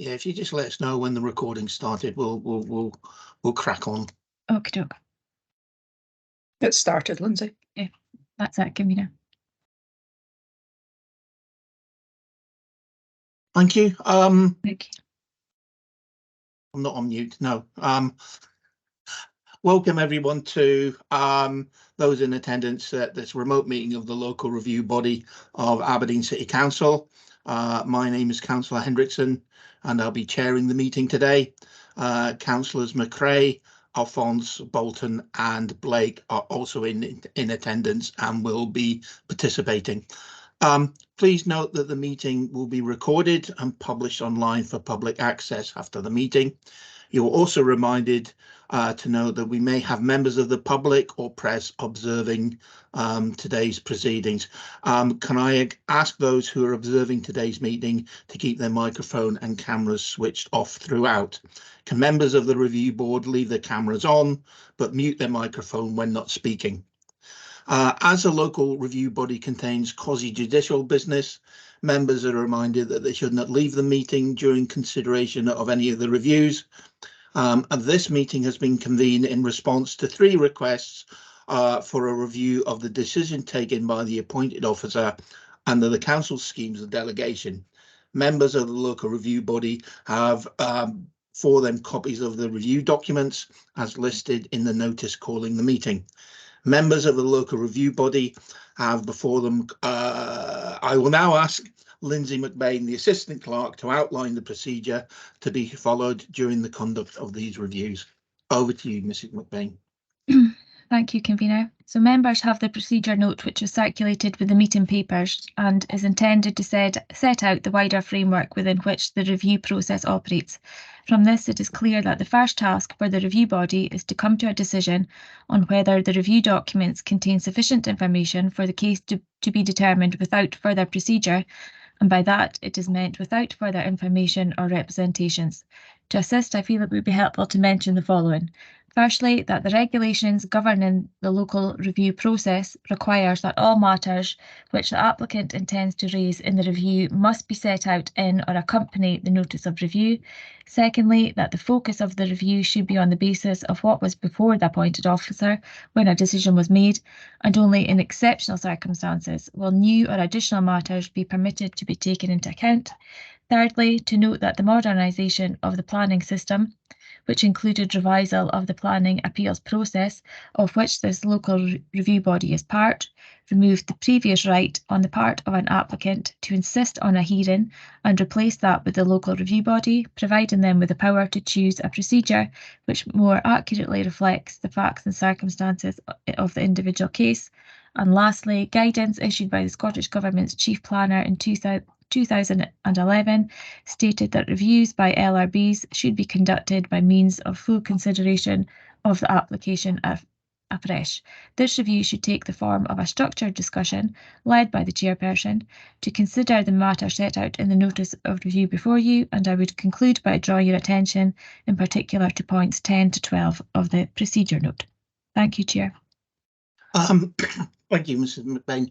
Yeah, if you just let us know when the recording started, we'll crack on. Okie doke. It started, Lindsay. Yeah, that's it, Convener. Thank you. Thank you. I'm not on mute. No. Welcome everyone to those in attendance at this remote meeting of the local review body of Aberdeen City Council. My name is Councillor Hendrickson and I'll be chairing the meeting today. Councillors McRae, Alphonse, Bolton and Blake are also in attendance and will be participating. Please note that the meeting will be recorded and published online for public access after the meeting. You're also reminded to know that we may have members of the public or press observing today's proceedings. Can I ask those who are observing today's meeting to keep their microphone and cameras switched off throughout? Can members of the review board leave their cameras on but mute their microphone when not speaking? As a local review body contains quasi-judicial business, members are reminded that they should not leave the meeting during consideration of any of the reviews. And this meeting has been convened in response to 3 requests for a review of the decision taken by the appointed officer under the council schemes of delegation. Members of the local review body have for them copies of the review documents as listed in the notice calling the meeting. Members of the local review body have before them, I will now ask Lindsay McBain, the Assistant Clerk, to outline the procedure to be followed during the conduct of these reviews. Over to you, Mrs McBain. Thank you, Convener. So members have the procedure note which was circulated with the meeting papers and is intended to set out the wider framework within which the review process operates. From this, it is clear that the first task for the review body is to come to a decision on whether the review documents contain sufficient information for the case to be determined without further procedure, and by that it is meant without further information or representations. To assist, I feel it would be helpful to mention the following. Firstly, that the regulations governing the local review process requires that all matters which the applicant intends to raise in the review must be set out in or accompany the notice of review. Secondly, that the focus of the review should be on the basis of what was before the appointed officer when a decision was made, and only in exceptional circumstances will new or additional matters be permitted to be taken into account. Thirdly, to note that the modernisation of the planning system, which included revisal of the planning appeals process, of which this local review body is part, removed the previous right on the part of an applicant to insist on a hearing and replaced that with the local review body, providing them with the power to choose a procedure which more accurately reflects the facts and circumstances of the individual case. And lastly, guidance issued by the Scottish Government's Chief Planner in 2011 stated that reviews by LRBs should be conducted by means of full consideration of the application afresh. This review should take the form of a structured discussion led by the chairperson to consider the matter set out in the notice of review before you, and I would conclude by drawing your attention in particular to points 10 to 12 of the procedure note. Thank you, Chair. Thank you, Mrs McBain.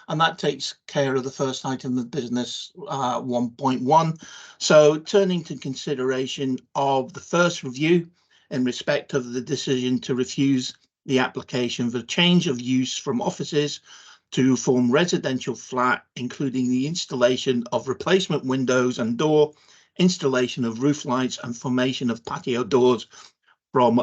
And that takes care of the first item of business 1.1. So turning to consideration of the first review in respect of the decision to refuse the application for change of use from offices to form residential flat, including the installation of replacement windows and door, installation of roof lights and formation of patio doors from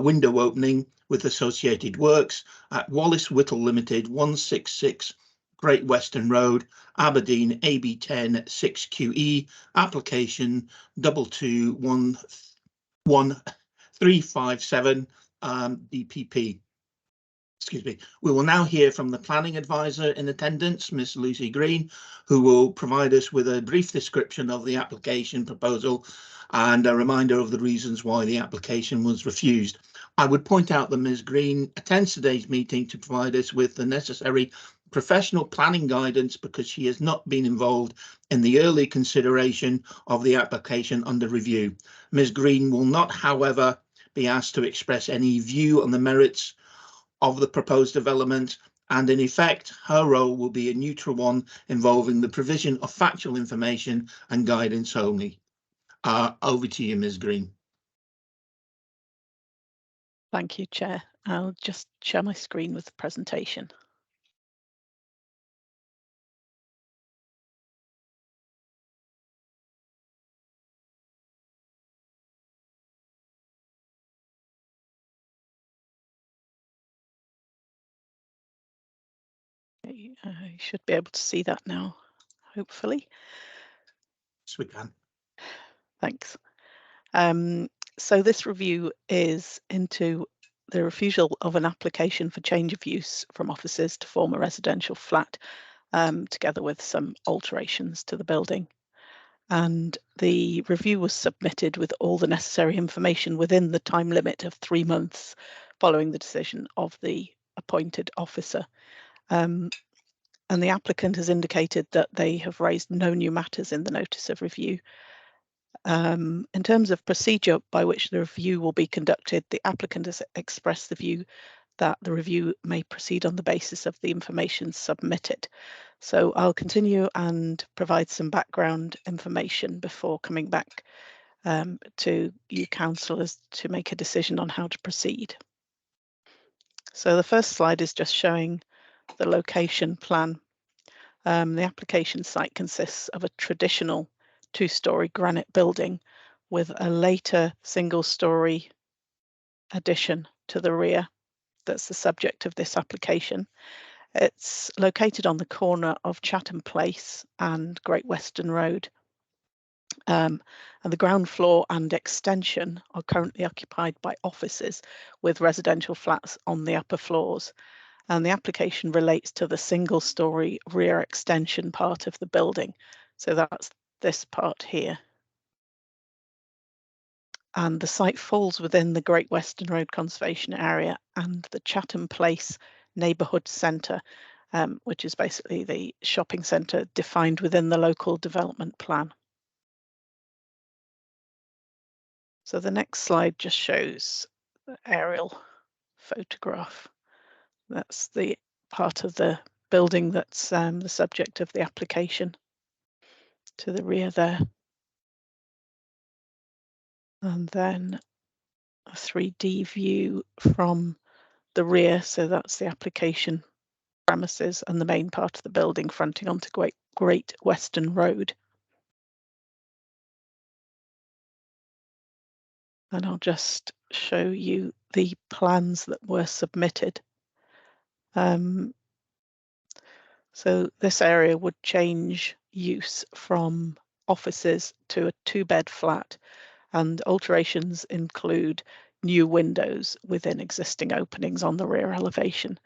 window opening with associated works at Wallace Whittle Limited, 166 Great Western Road, Aberdeen, AB10 6QE, application 221357 DPP. Excuse me. We will now hear from the planning advisor in attendance, Miss Lucy Green, who will provide us with a brief description of the application proposal and a reminder of the reasons why the application was refused. I would point out that Ms Green attends today's meeting to provide us with the necessary professional planning guidance because she has not been involved in the early consideration of the application under review. Ms Green will not, however, be asked to express any view on the merits of the proposed development, and in effect her role will be a neutral one involving the provision of factual information and guidance only. Over to you, Ms. Green. Thank you, Chair. I'll just share my screen with the presentation. I should be able to see that now, hopefully. Yes, we can. Thanks. So this review is into the refusal of an application for change of use from offices to form a residential flat, together with some alterations to the building. And the review was submitted with all the necessary information within the time limit of 3 months following the decision of the appointed officer. And the applicant has indicated that they have raised no new matters in the notice of review. In terms of procedure by which the review will be conducted, the applicant has expressed the view that the review may proceed on the basis of the information submitted. So I'll continue and provide some background information before coming back to you councillors to make a decision on how to proceed. So the first slide is just showing the location plan. The application site consists of a traditional 2-storey granite building with a later single-storey addition to the rear. That's the subject of this application. It's located on the corner of Chatham Place and Great Western Road. And the ground floor and extension are currently occupied by offices with residential flats on the upper floors. And the application relates to the single-storey rear extension part of the building. So that's this part here. And the site falls within the Great Western Road Conservation Area and the Chatham Place Neighbourhood Centre, which is basically the shopping centre defined within the local development plan. So the next slide just shows the aerial photograph. That's the part of the building that's the subject of the application to the rear there. And then a 3D view from the rear. So that's the application premises and the main part of the building fronting onto Great Western Road. And I'll just show you the plans that were submitted. So this area would change use from offices to a 2-bed flat, and alterations include new windows within existing openings on the rear elevation.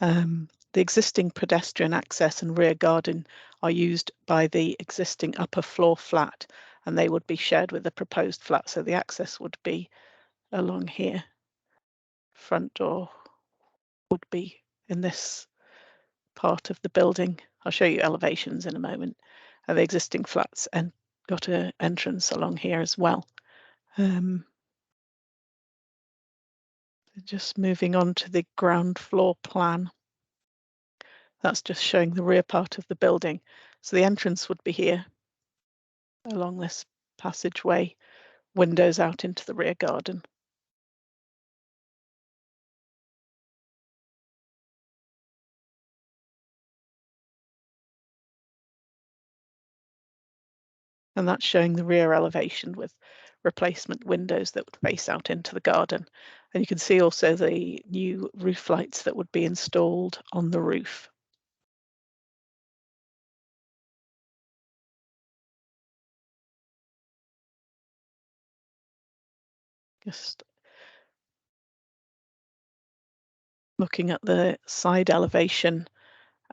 The existing pedestrian access and rear garden are used by the existing upper floor flat, and they would be shared with the proposed flat. So the access would be along here. Front door would be in this part of the building. I'll show you elevations in a moment. And the existing flats and got an entrance along here as well. Just moving on to the ground floor plan. That's just showing the rear part of the building. So the entrance would be here along this passageway, windows out into the rear garden. And that's showing the rear elevation with replacement windows that would face out into the garden. And you can see also the new roof lights that would be installed on the roof. Just looking at the side elevation,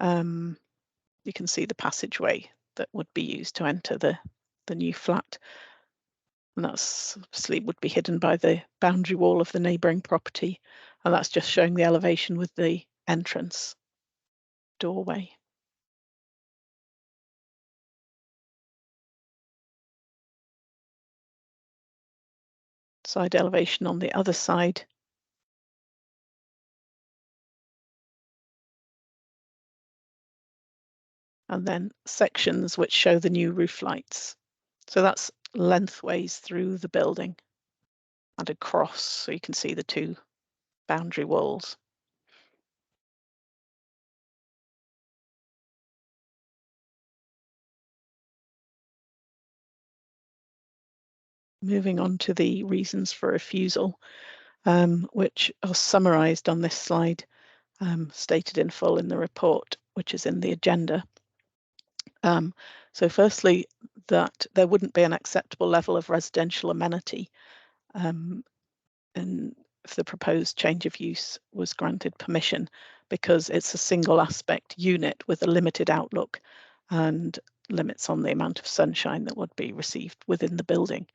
you can see the passageway that would be used to enter the new flat. And that's obviously would be hidden by the boundary wall of the neighbouring property. And that's just showing the elevation with the entrance doorway. Side elevation on the other side. And then sections which show the new roof lights. So that's lengthways through the building and across, so you can see the two boundary walls. Moving on to the reasons for refusal, which are summarised on this slide, stated in full in the report, which is in the agenda. So firstly, that there wouldn't be an acceptable level of residential amenity and if the proposed change of use was granted permission, because it's a single aspect unit with a limited outlook and limits on the amount of sunshine that would be received within the building.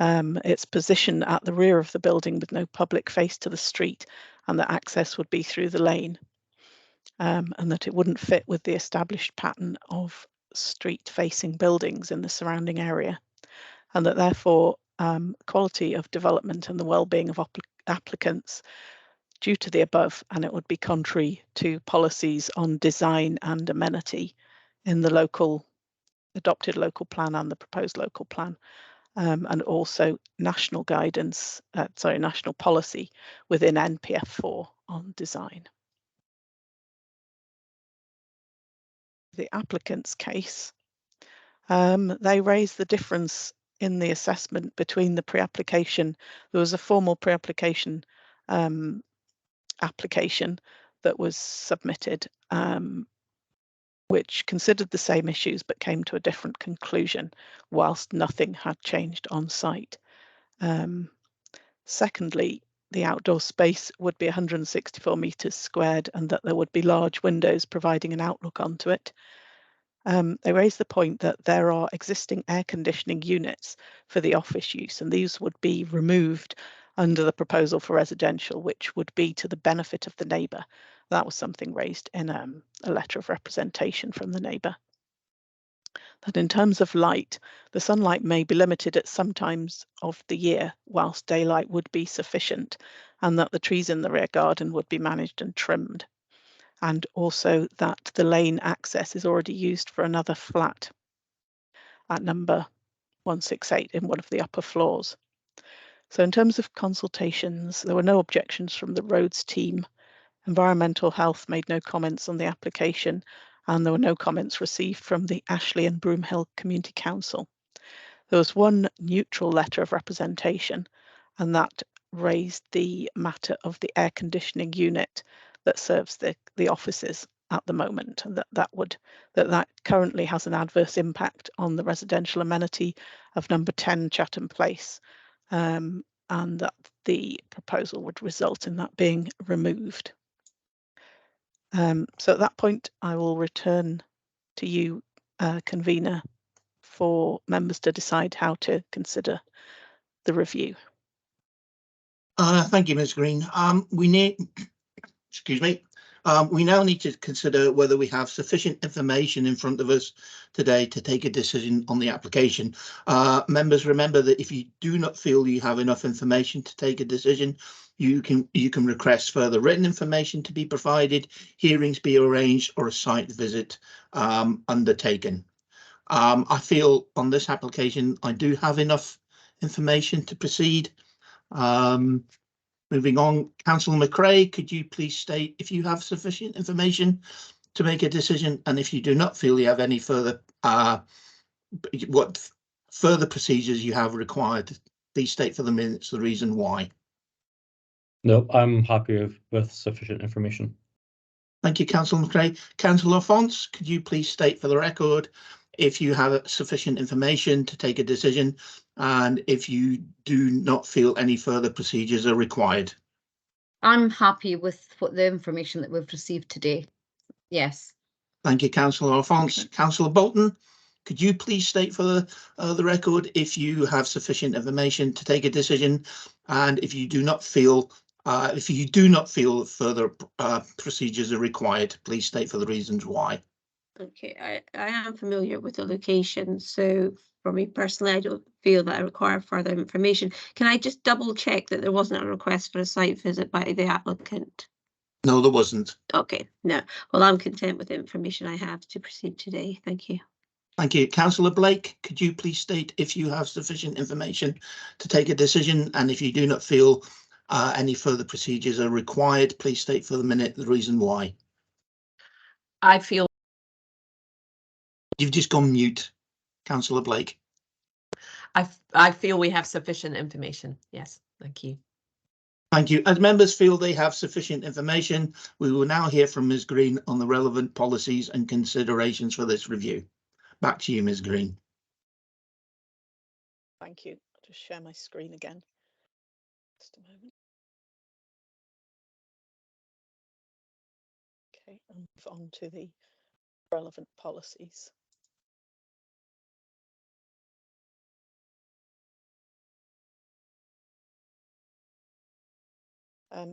It's positioned at the rear of the building with no public face to the street, and that access would be through the lane, and that it wouldn't fit with the established pattern of street-facing buildings in the surrounding area, and that therefore quality of development and the well-being of applicants due to the above, and it would be contrary to policies on design and amenity in the adopted local plan and the proposed local plan, and also national guidance, national policy within NPF 4 on design. The applicant's case, they raised the difference in the assessment between the pre-application. There was a formal pre-application application that was submitted, which considered the same issues but came to a different conclusion, whilst nothing had changed on site. Secondly, the outdoor space would be 164 metres squared and that there would be large windows providing an outlook onto it. They raised the point that there are existing air conditioning units for the office use, and these would be removed under the proposal for residential, which would be to the benefit of the neighbour. That was something raised in a letter of representation from the neighbour. That in terms of light, the sunlight may be limited at some times of the year, whilst daylight would be sufficient, and that the trees in the rear garden would be managed and trimmed. And also that the lane access is already used for another flat at number 168 in one of the upper floors. So in terms of consultations, there were no objections from the roads team. Environmental Health made no comments on the application, and there were no comments received from the Ashley and Broomhill Community Council. There was one neutral letter of representation, and that raised the matter of the air conditioning unit that serves the offices at the moment, and that currently has an adverse impact on the residential amenity of number 10 Chatham Place, and that the proposal would result in that being removed. So at that point, I will return to you, convener, for members to decide how to consider the review. Thank you, Ms. Green. We now need to consider whether we have sufficient information in front of us today to take a decision on the application. Members, remember that if you do not feel you have enough information to take a decision, you can request further written information to be provided, hearings be arranged, or a site visit undertaken. I feel on this application I do have enough information to proceed. Moving on, Councillor McRae, could you please state if you have sufficient information to make a decision, and if you do not feel you have any further, what further procedures you have required, please state for the minutes the reason why. No, I'm happy with sufficient information. Thank you, Councillor McRae. Councillor Fons, could you please state for the record if you have sufficient information to take a decision, and if you do not feel any further procedures are required? I'm happy with the information that we've received today. Yes. Thank you, Councillor Alphonse. Councillor Bolton, could you please state for the record if you have sufficient information to take a decision, and if you do not feel further procedures are required, please state for the reasons why. Okay, I am familiar with the location, so for me personally, I don't feel that I require further information. Can I just double check that there wasn't a request for a site visit by the applicant? No, there wasn't. Okay, no. Well, I'm content with the information I have to proceed today. Thank you. Thank you. Councillor Blake, could you please state if you have sufficient information to take a decision, and if you do not feel any further procedures are required, please state for the minute the reason why. I feel You've just gone mute, Councillor Blake. I feel we have sufficient information. Yes, thank you. Thank you. As members feel they have sufficient information, we will now hear from Ms Green on the relevant policies and considerations for this review. Back to you, Ms Green. Thank you. I'll just share my screen again. Just a moment. Okay, and move on to the relevant policies.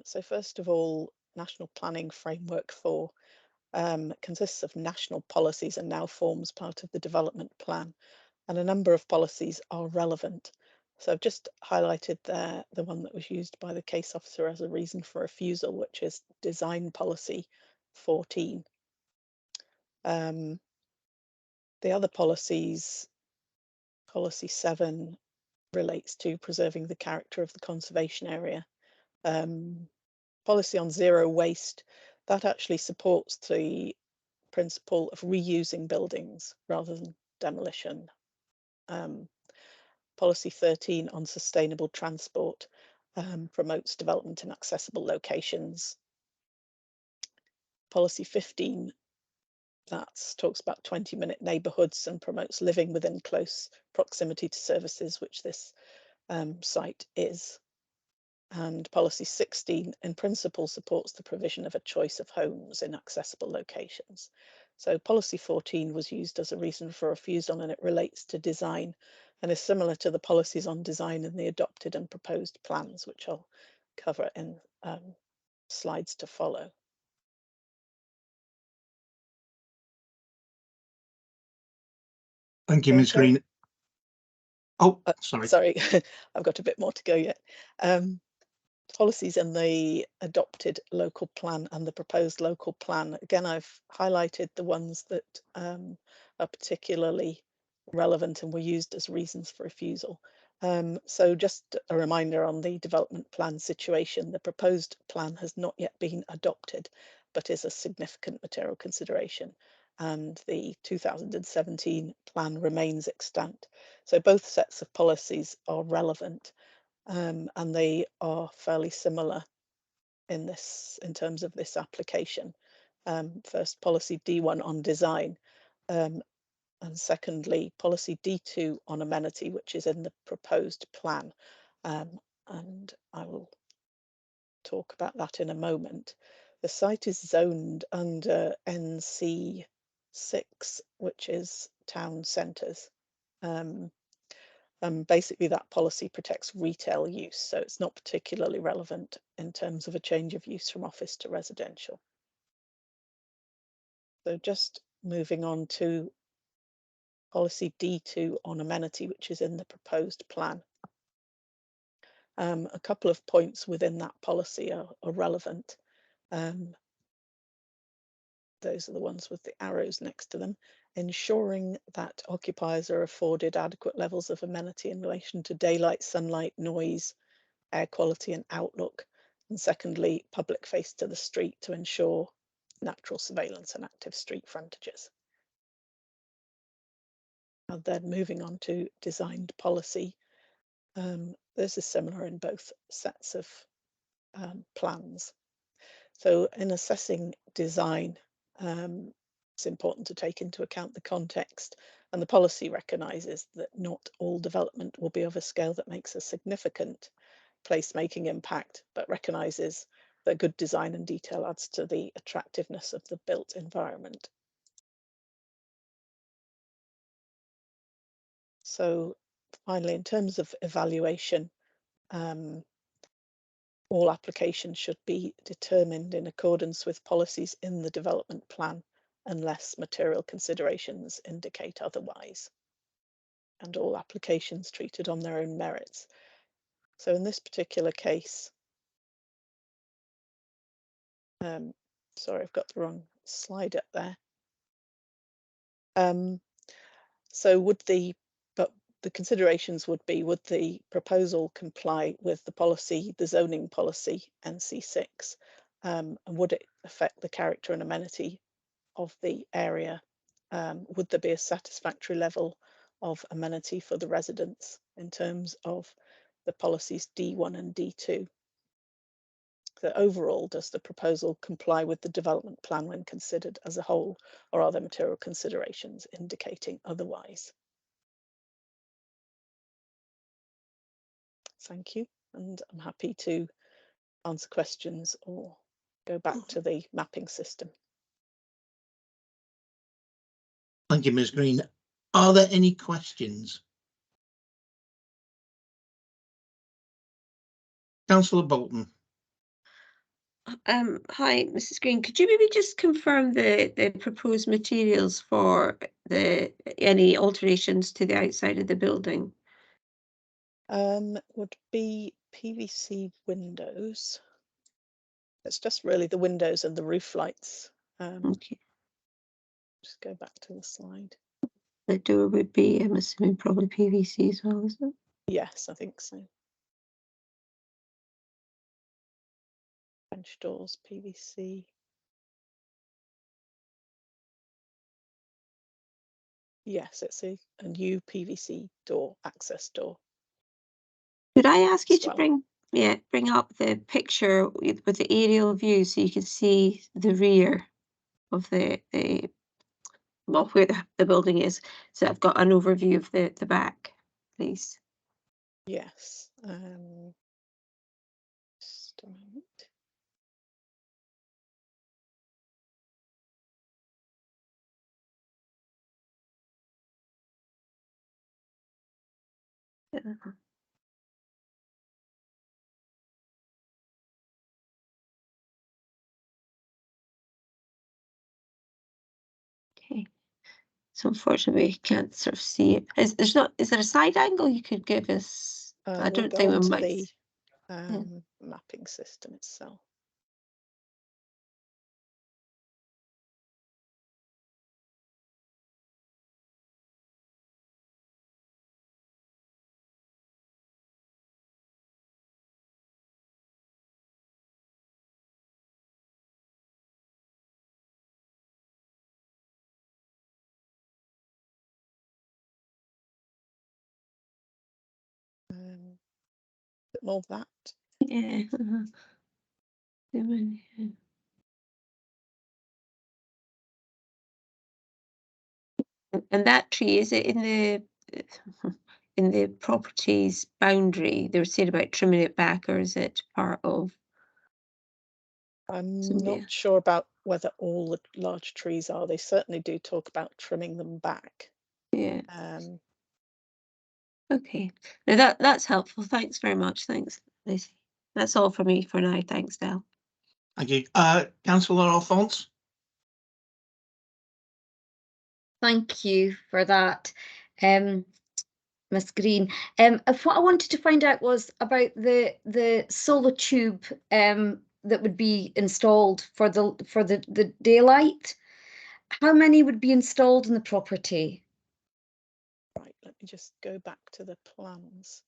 So first of all, National Planning Framework 4 consists of national policies and now forms part of the development plan, and a number of policies are relevant. So I've just highlighted there the one that was used by the case officer as a reason for refusal, which is Design Policy 14. The other policies, Policy 7 relates to preserving the character of the conservation area. Policy on zero waste, that actually supports the principle of reusing buildings rather than demolition. Policy 13 on sustainable transport promotes development in accessible locations. Policy 15, that talks about 20-minute neighbourhoods and promotes living within close proximity to services, which this site is. And policy 16 in principle supports the provision of a choice of homes in accessible locations. So policy 14 was used as a reason for refusal, and it relates to design and is similar to the policies on design in the adopted and proposed plans, which I'll cover in slides to follow. Thank you, Ms Green. Oh, sorry. Sorry, I've got a bit more to go yet. Policies in the adopted local plan and the proposed local plan. Again, I've highlighted the ones that are particularly relevant and were used as reasons for refusal. So just a reminder on the development plan situation, the proposed plan has not yet been adopted, but is a significant material consideration, and the 2017 plan remains extant. So both sets of policies are relevant. And they are fairly similar in terms of this application. First, policy D1 on design, and secondly, policy D2 on amenity, which is in the proposed plan. And I will talk about that in a moment. The site is zoned under NC 6, which is town centres. Basically, that policy protects retail use, so it's not particularly relevant in terms of a change of use from office to residential. So just moving on to policy D2 on amenity, which is in the proposed plan. A couple of points within that policy are relevant. Those are the ones with the arrows next to them. Ensuring that occupiers are afforded adequate levels of amenity in relation to daylight, sunlight, noise, air quality and outlook. And secondly, public face to the street to ensure natural surveillance and active street frontages. And then moving on to designed policy. This is similar in both sets of plans. So in assessing design, it's important to take into account the context, and the policy recognises that not all development will be of a scale that makes a significant placemaking impact, but recognises that good design and detail adds to the attractiveness of the built environment. So finally, in terms of evaluation, all applications should be determined in accordance with policies in the development plan unless material considerations indicate otherwise, and all applications treated on their own merits. So in this particular case, sorry, I've got the wrong slide up there. So would the considerations would be, would the proposal comply with the policy, the zoning policy NC6, and would it affect the character and amenity of the area? Would there be a satisfactory level of amenity for the residents in terms of the policies D1 and D2? So overall, does the proposal comply with the development plan when considered as a whole, or are there material considerations indicating otherwise? Thank you, and I'm happy to answer questions or go back to the mapping system. Thank you, Ms. Green. Are there any questions? Councillor Bolton. Hi, Mrs. Green. Could you maybe just confirm the proposed materials for any alterations to the outside of the building? Would be PVC windows. It's just really the windows and the roof lights. Okay. Just go back to the slide. The door would be, I'm assuming, probably PVC as well, isn't it? Yes, I think so. French doors, PVC. Yes, it's a new PVC door, access door. Could I ask you as to well. bring up the picture with the aerial view so you can see the rear of well, where the building is, so I've got an overview of the back, please. Yes. Just a moment. Okay. So unfortunately, we can't sort of see it. Is there a side angle you could give us? I We'll don't go think we on to might. the mapping system itself. Bit more of that. Yeah. And that tree, is it in the property's boundary? They were saying about trimming it back, or is it part of? I'm Somebody- not sure about whether all the large trees are. They certainly do talk about trimming them back. Yeah. Um, Okay. Now that's helpful. Thanks very much. Thanks, Lacey. That's all for me for now. Thanks, Del. Thank you. Councillor Alphonse. Thank you for that, Miss Green. What I wanted to find out was about the solar tube that would be installed for the daylight. How many would be installed in the property? right, let me just go back to the plans.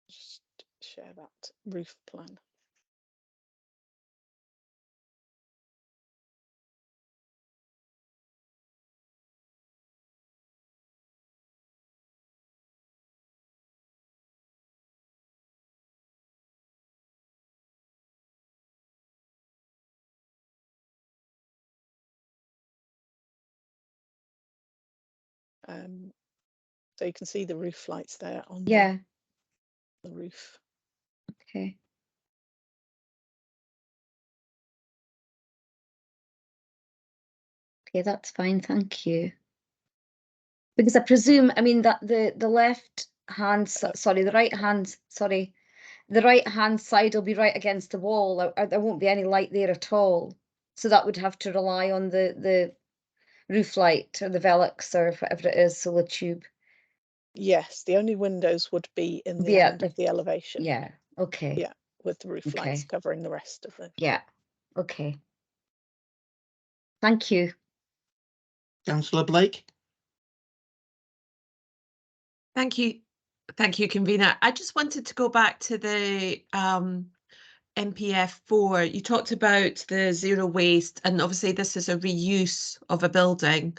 Just share that roof plan. So you can see the roof lights there on Yeah. the roof. Okay. Okay, that's fine. Thank you. Because I presume, I mean, that the left hand, sorry, the right hand, sorry, the right hand side will be right against the wall. There won't be any light there at all. So that would have to rely on the roof light or the Velux or whatever it is, solar tube. Yes, the only windows would be in the Yeah, end of the elevation. Yeah, okay. Yeah, with the roof lights Okay. covering the rest of it. Yeah, okay. Thank you. Councillor Blake? Thank you. Thank you, convener. I just wanted to go back to the MPF 4. You talked about the zero waste, and obviously this is a reuse of a building.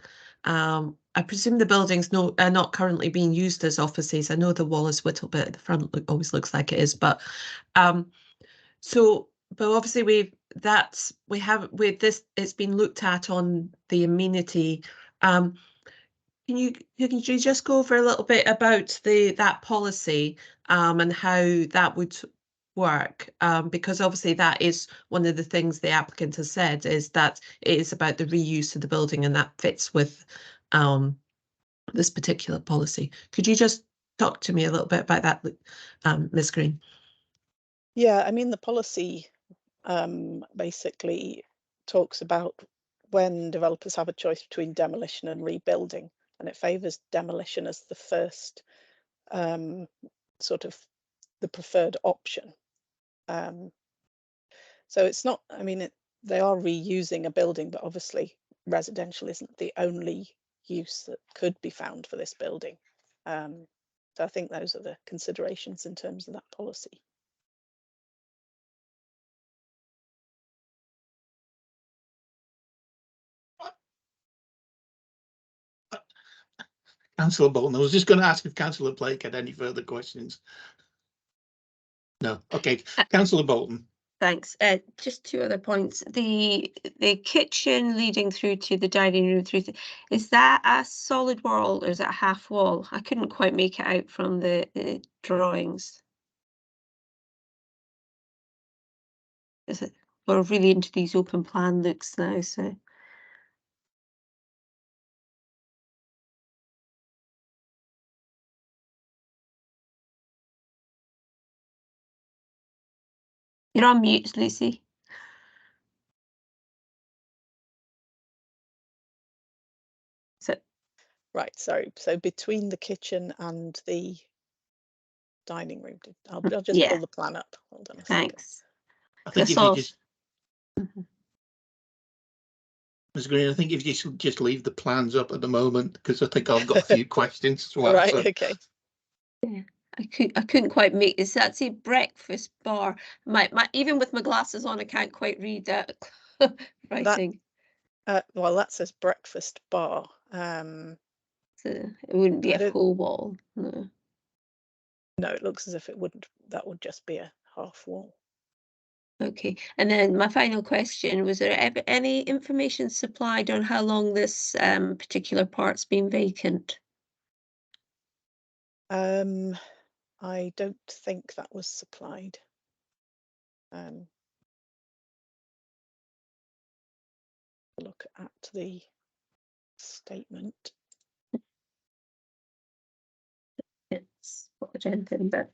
I presume the buildings are not currently being used as offices. I know the Wallace Whittle bit at the front always looks like it is, but but obviously with this, it's been looked at on the amenity. Can you just go over a little bit about that policy and how that would work? Because obviously that is one of the things the applicant has said, is that it is about the reuse of the building, and that fits with this particular policy. Could you just talk to me a little bit about that, Ms. Green? Yeah, I mean, the policy basically talks about when developers have a choice between demolition and rebuilding, and it favours demolition as the first sort of the preferred option. So it's not, I mean, they are reusing a building, but obviously residential isn't the only use that could be found for this building. So I think those are the considerations in terms of that policy. Councillor Bolton, I was just going to ask if Councillor Blake had any further questions. No. Okay. Councillor Bolton. Thanks. Just two other points. The kitchen leading through to the dining room is that a solid wall or is it a half wall? I couldn't quite make it out from the drawings. Is it? We're really into these open plan looks now, so. You're on mute, Lucy. So, Right, sorry. So between the kitchen and the dining room, I'll just yeah. pull the plan up. Hold on a second. Thanks. I think if you just, Ms. Green, I think if you just leave the plans up at the moment, because I think I've got a few questions as well. Right, So. okay. Yeah. I couldn't quite make this. That's a breakfast bar. My even with my glasses on, I can't quite read that writing. Well, that says breakfast bar. So it wouldn't be a full wall. No. No, it looks as if it wouldn't. That would just be a half wall. Okay, and then my final question, was there ever any information supplied on how long this particular part's been vacant? I don't think that was supplied. Look at the statement. It's anything, but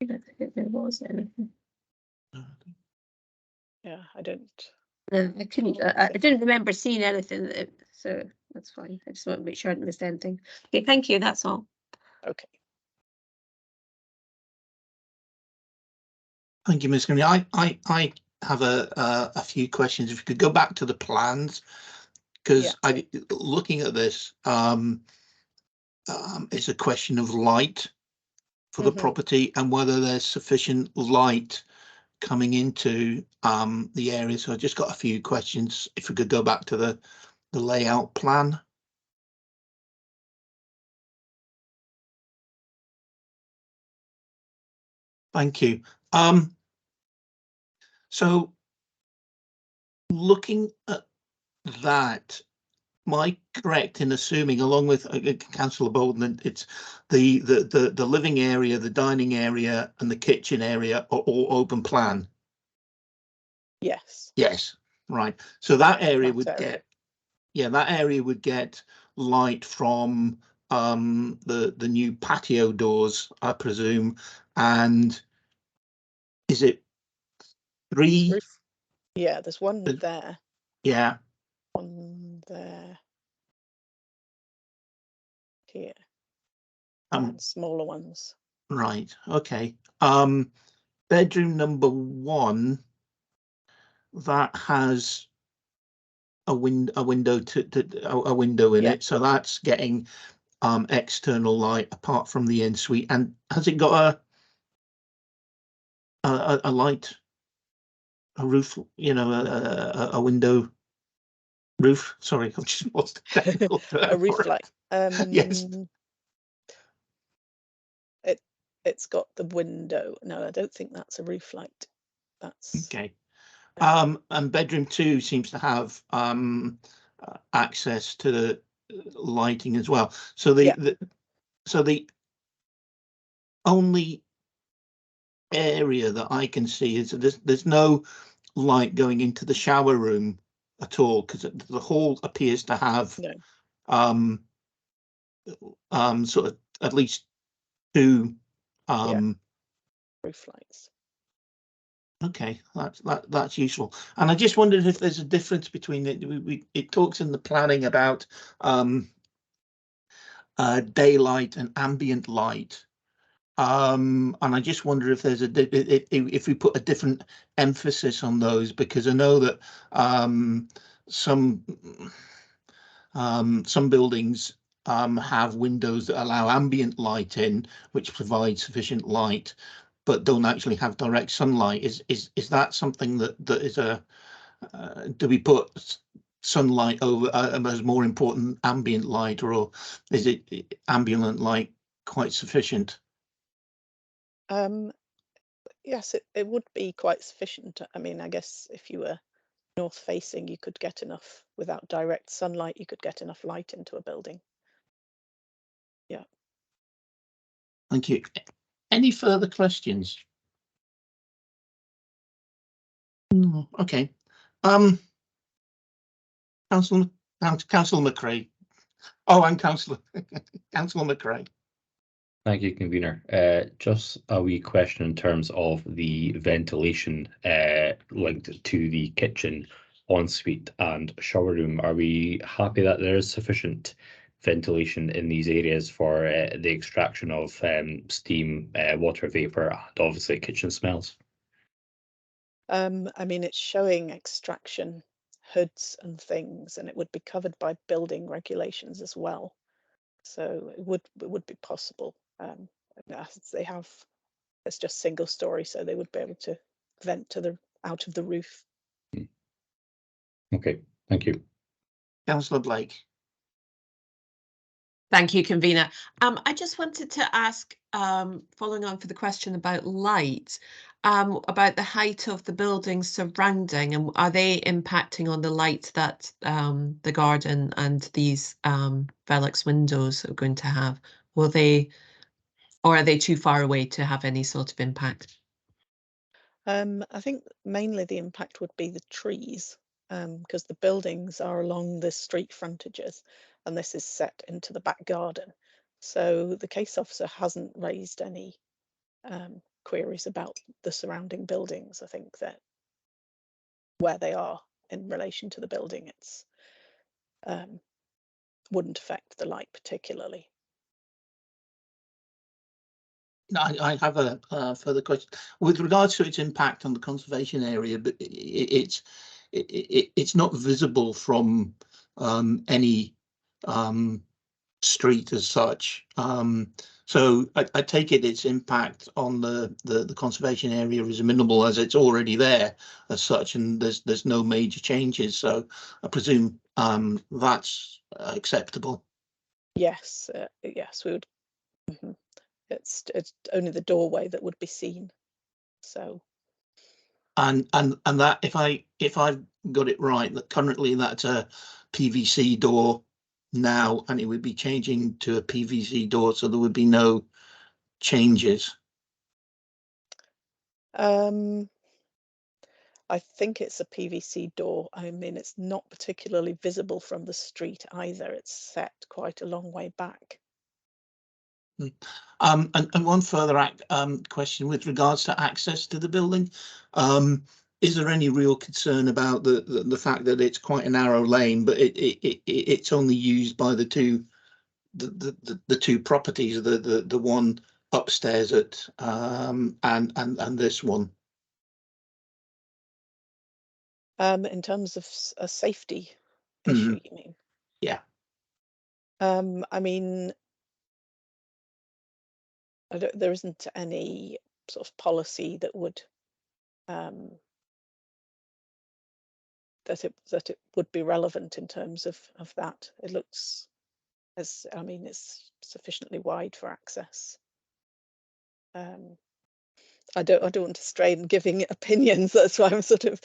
I don't think there was anything. Yeah, I don't. No, I couldn't. I didn't remember seeing anything, so that's fine. I just want to make sure I didn't miss anything. Okay, thank you. That's all. Okay. Thank you, Ms. Green. I have a few questions. If you could go back to the plans, because looking at this, it's a question of light for the property and whether there's sufficient light coming into the area. So I just got a few questions. If we could go back to the layout plan. Thank you. So looking at that, I correct in assuming, along with Councillor Bolden, it's the living area, the dining area, and the kitchen area are all open plan? Yes. Yes, right. So that area That would area. get, yeah, that area would get light from the new patio doors, I presume. And is it three? Roof. Yeah, there's one Uh, there, Yeah, one there, here, um, and smaller ones. right. Okay. Bedroom number 1, that has a window a window in Yeah. it, so that's getting external light apart from the ensuite. And has it got a light, a roof, you know, a window roof? Sorry, I've just lost the technical term A roof for it. light. Yes. It's got the window. No, I don't think that's a roof light. That's Okay. And bedroom 2 seems to have access to the lighting as well. So Yeah. the only area that I can see is there's no light going into the shower room at all, because the hall appears to have no. Sort of at least 2 Roof lights. Okay, that's useful. And I just wondered if there's a difference between it talks in the planning about daylight and ambient light. And I just wonder if there's if we put a different emphasis on those, because I know that some buildings have windows that allow ambient light in, which provide sufficient light, but don't actually have direct sunlight. Is that something that is a do we put sunlight over as more important ambient light, or is it ambient light quite sufficient? Yes, it would be quite sufficient. I mean, I guess if you were north facing, you could get enough without direct sunlight. You could get enough light into a building. Yeah. Thank you. Any further questions? No. Okay. Councillor McRae. Oh, and Councillor McRae. Thank you, convener. Just a wee question in terms of the ventilation linked to the kitchen, ensuite and shower room. Are we happy that there is sufficient ventilation in these areas for the extraction of steam, water vapor, and obviously kitchen smells? I mean, it's showing extraction hoods and things, and it would be covered by building regulations as well. So it would be possible. As they have, it's just single story, so they would be able to vent to the out of the roof. Okay, thank you. Councillor Blake. Thank you, convener. I just wanted to ask, following on for the question about light, about the height of the buildings surrounding, and are they impacting on the light that the garden and these Velux windows are going to have? Will they, or are they too far away to have any sort of impact? I think mainly the impact would be the trees, because the buildings are along the street frontages, and this is set into the back garden. So the case officer hasn't raised any queries about the surrounding buildings. I think that where they are in relation to the building, it's wouldn't affect the light particularly. I have a further question with regards to its impact on the conservation area, but it's not visible from any street as such. So I take it its impact on the conservation area is minimal, as it's already there as such, and there's no major changes. So I presume that's acceptable. Yes, yes, we would. It's only the doorway that would be seen. So. And that if I've got it right, that currently that's a PVC door now, and it would be changing to a PVC door, so there would be no changes. I think it's a PVC door. I mean, it's not particularly visible from the street either. It's set quite a long way back. And one further question with regards to access to the building. Is there any real concern about the fact that it's quite a narrow lane, but it's only used by the two properties, the one upstairs at and this one? In terms of a safety issue, you mean? Yeah. I mean, there isn't any sort of policy that would that it would be relevant in terms of that. It looks as, I mean, it's sufficiently wide for access. I don't want to strain giving opinions. That's why I'm sort of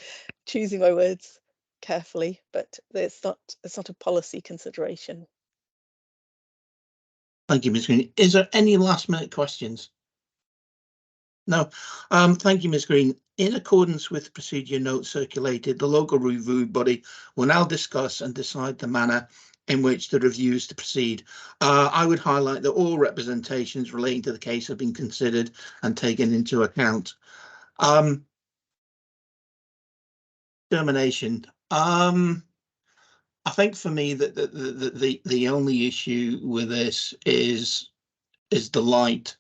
choosing my words carefully, but it's not a policy consideration. Thank you, Ms. Green. Is there any last minute questions? No. Thank you, Ms. Green. In accordance with procedure notes circulated, the local review body will now discuss and decide the manner in which the review is to proceed. I would highlight that all representations relating to the case have been considered and taken into account. Termination. I think for me that the only issue with this is the light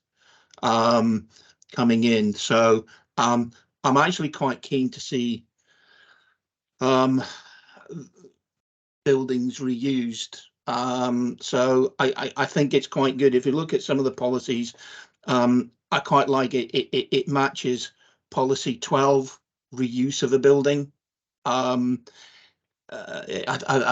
coming in. So I'm actually quite keen to see buildings reused. So I think it's quite good. If you look at some of the policies, I quite like it. It matches policy 12, reuse of a building. I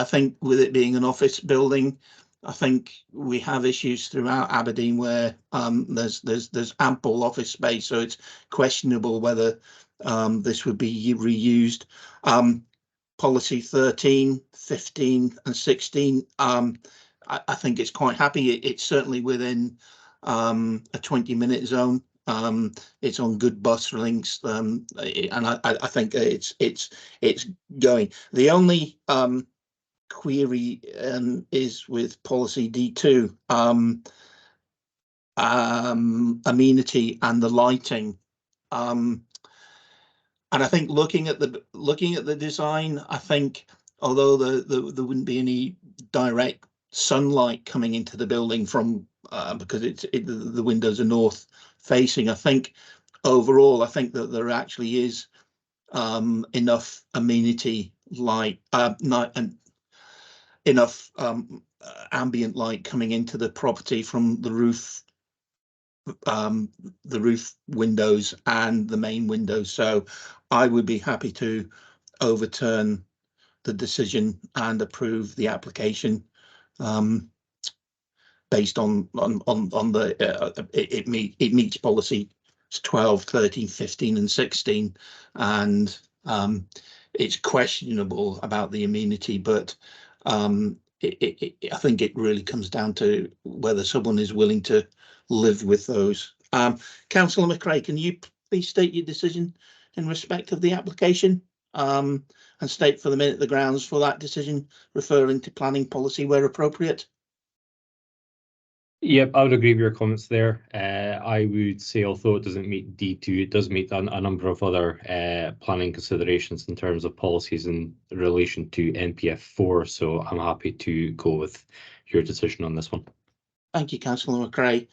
think with it being an office building, I think we have issues throughout Aberdeen where there's ample office space, so it's questionable whether this would be reused. Policy 13, 15 and 16, I think it's quite happy. It's certainly within a 20-minute zone. It's on good bus links, and I think it's going. The only query is with policy D2, amenity and the lighting. And I think looking at the design, I think although there wouldn't be any direct sunlight coming into the building from because the windows are north facing, I think overall I think that there actually is enough amenity light, and enough ambient light coming into the property from the roof windows and the main windows. So I would be happy to overturn the decision and approve the application based on the it meets policy 12, 13, 15 and 16, and it's questionable about the amenity, but I think it really comes down to whether someone is willing to live with those. Councillor McRae, can you please state your decision in respect of the application, and state for the minute the grounds for that decision, referring to planning policy where appropriate? Yep, I would agree with your comments there. I would say, although it doesn't meet D2, it does meet a number of other planning considerations in terms of policies in relation to NPF 4. So I'm happy to go with your decision on this one. Thank you, Councillor McRae.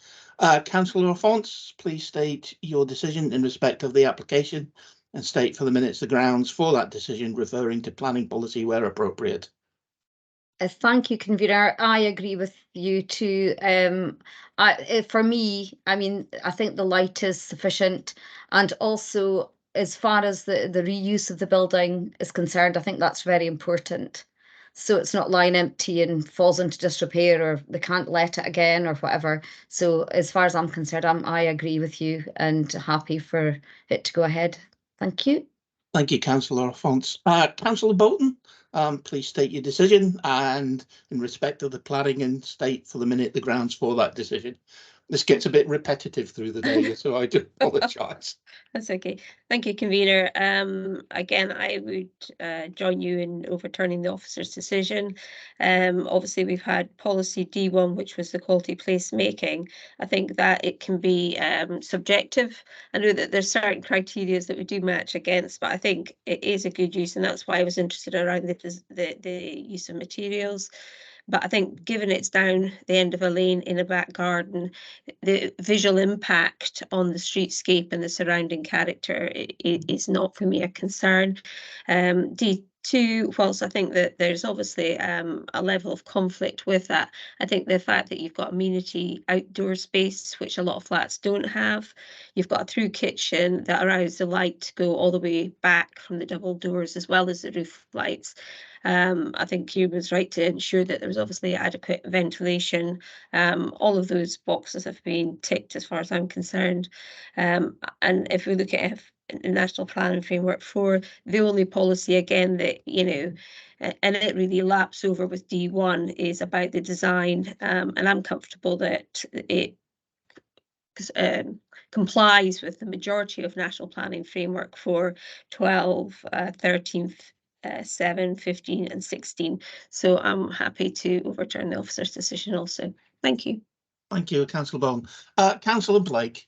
Councillor Afonso, please state your decision in respect of the application and state for the minutes the grounds for that decision, referring to planning policy where appropriate. Thank you, convener. I agree with you too. For me, I mean, I think the light is sufficient, and also as far as the reuse of the building is concerned, I think that's very important. So it's not lying empty and falls into disrepair, or they can't let it again or whatever. So as far as I'm concerned, I agree with you and happy for it to go ahead. Thank you. Thank you, Councillor Alphonse. Councillor Bolton, please state your decision and in respect of the planning and state for the minute the grounds for that decision. This gets a bit repetitive through the day, so I do apologise. That's okay. Thank you, convener. Again, I would join you in overturning the officer's decision. Obviously, we've had policy D1, which was the quality placemaking. I think that it can be subjective. I know that there's certain criteria that we do match against, but I think it is a good use, and that's why I was interested around the use of materials. But I think given it's down the end of a lane in a back garden, the visual impact on the streetscape and the surrounding character is not for me a concern. D2, whilst I think that there's obviously a level of conflict with that, I think the fact that you've got amenity outdoor space, which a lot of flats don't have, you've got a through kitchen that allows the light to go all the way back from the double doors as well as the roof lights. I think Hugh was right to ensure that there was obviously adequate ventilation. All of those boxes have been ticked as far as I'm concerned. And if we look at the National Planning Framework 4, the only policy again that, you know, and it really laps over with D1 is about the design. And I'm comfortable that it complies with the majority of National Planning Framework for 12, 13, 7, 15 and 16. So I'm happy to overturn the officer's decision also. Thank you. Thank you, Councillor Bowen. Councillor Blake.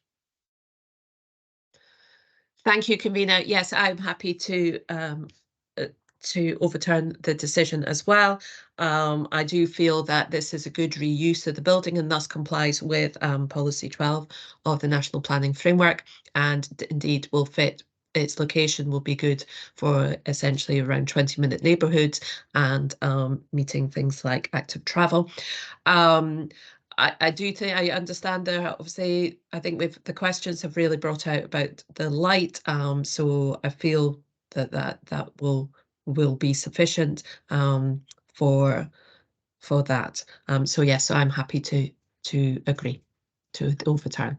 Thank you, convener. Yes, I'm happy to overturn the decision as well. I do feel that this is a good reuse of the building and thus complies with policy 12 of the National Planning Framework, and indeed will fit. Its location will be good for essentially around 20-minute neighbourhoods and meeting things like active travel. I do think I understand there. Obviously, I think the questions have really brought out about the light. So I feel that will be sufficient for that. So yes, so I'm happy to agree to overturn.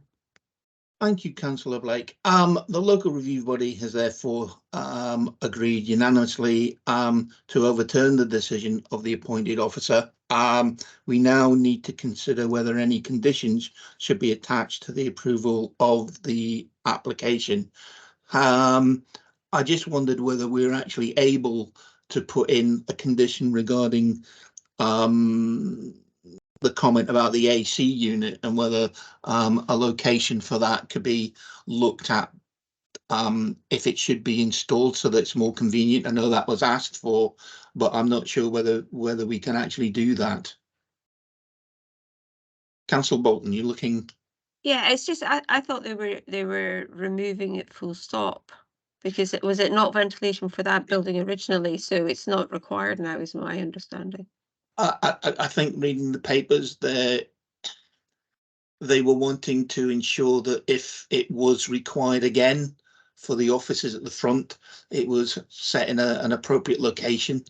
Thank you, Councillor Blake. The local review body has therefore agreed unanimously to overturn the decision of the appointed officer. We now need to consider whether any conditions should be attached to the approval of the application. I just wondered whether we're actually able to put in a condition regarding the comment about the AC unit and whether a location for that could be looked at if it should be installed so that it's more convenient. I know that was asked for, but I'm not sure whether we can actually do that. Councillor Bolton, you're looking. Yeah, it's just I thought they were removing it full stop because it was not ventilation for that building originally, so it's not required now, is my understanding. I think reading the papers, they were wanting to ensure that if it was required again for the offices at the front, it was set in an appropriate location.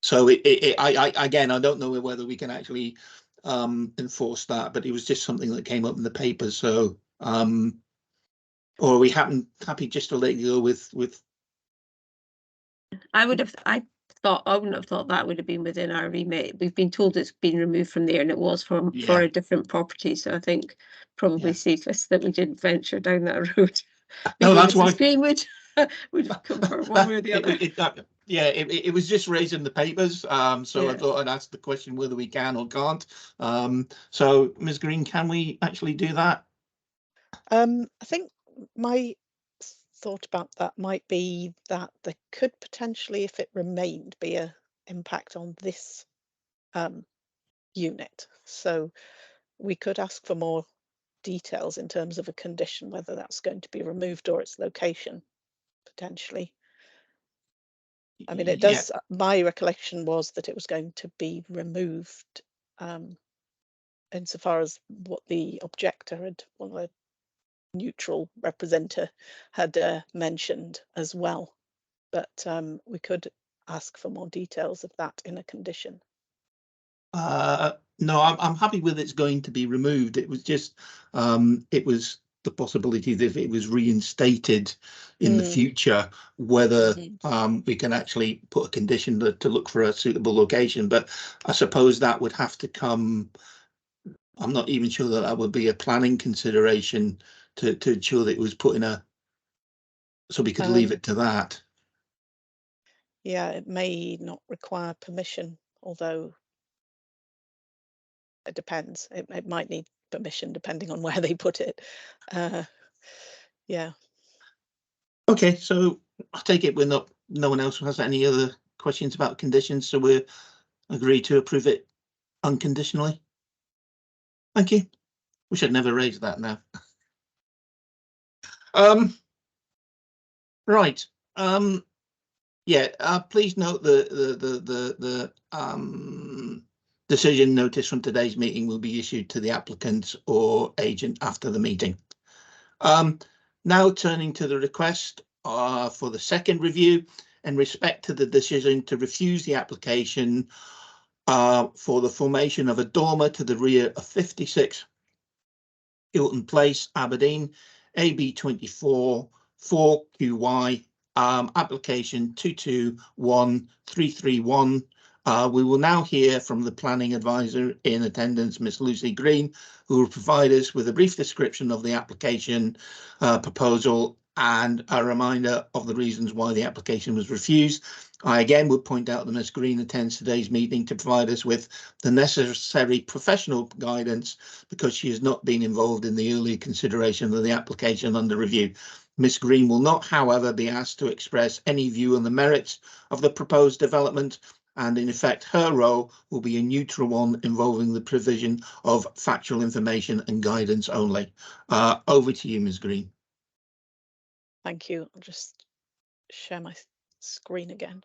So again, I don't know whether we can actually enforce that, but it was just something that came up in the papers. So, or are we happy just to let you go with? I wouldn't have thought that would have been within our remit. We've been told it's been removed from there, and it was for a different property. So I think probably safest that we didn't venture down that road. No, that's why Green would confirm one way or the other. It was just raised in the papers. So Yeah. I thought I'd ask the question whether we can or can't. So Ms. Green, can we actually do that? I think my thought about that might be that there could potentially, if it remained, be an impact on this unit. So we could ask for more details in terms of a condition, whether that's going to be removed or its location, potentially. I mean, it does. My recollection was that it was going to be removed insofar as what the objector had, one of the neutral representative had mentioned as well, but we could ask for more details of that in a condition. No, I'm happy with it's going to be removed. It was just it was the possibility that if it was reinstated in the Mm. future, whether Mhm. we can actually put a condition to look for a suitable location. But I suppose that would have to come. I'm not even sure that that would be a planning consideration to ensure that it was put in a, so we could leave it to that. Yeah, it may not require permission, although it depends. It might need permission depending on where they put it. Yeah. Okay, so I take it no one else has any other questions about conditions, so we're agreed to approve it unconditionally. Thank you. We should never raise that now. Right. Yeah. Please note the decision notice from today's meeting will be issued to the applicant or agent after the meeting. Now turning to the request for the second review in respect to the decision to refuse the application for the formation of a dormer to the rear of 56 Hilton Place, Aberdeen, AB 24 4QY, application 221331. We will now hear from the planning advisor in attendance, Miss Lucy Green, who will provide us with a brief description of the application proposal and a reminder of the reasons why the application was refused. I again would point out that Ms. Green attends today's meeting to provide us with the necessary professional guidance because she has not been involved in the early consideration of the application under review. Ms. Green will not, however, be asked to express any view on the merits of the proposed development, and in effect her role will be a neutral one involving the provision of factual information and guidance only. Over to you, Ms. Green. Thank you. I'll just share my screen again.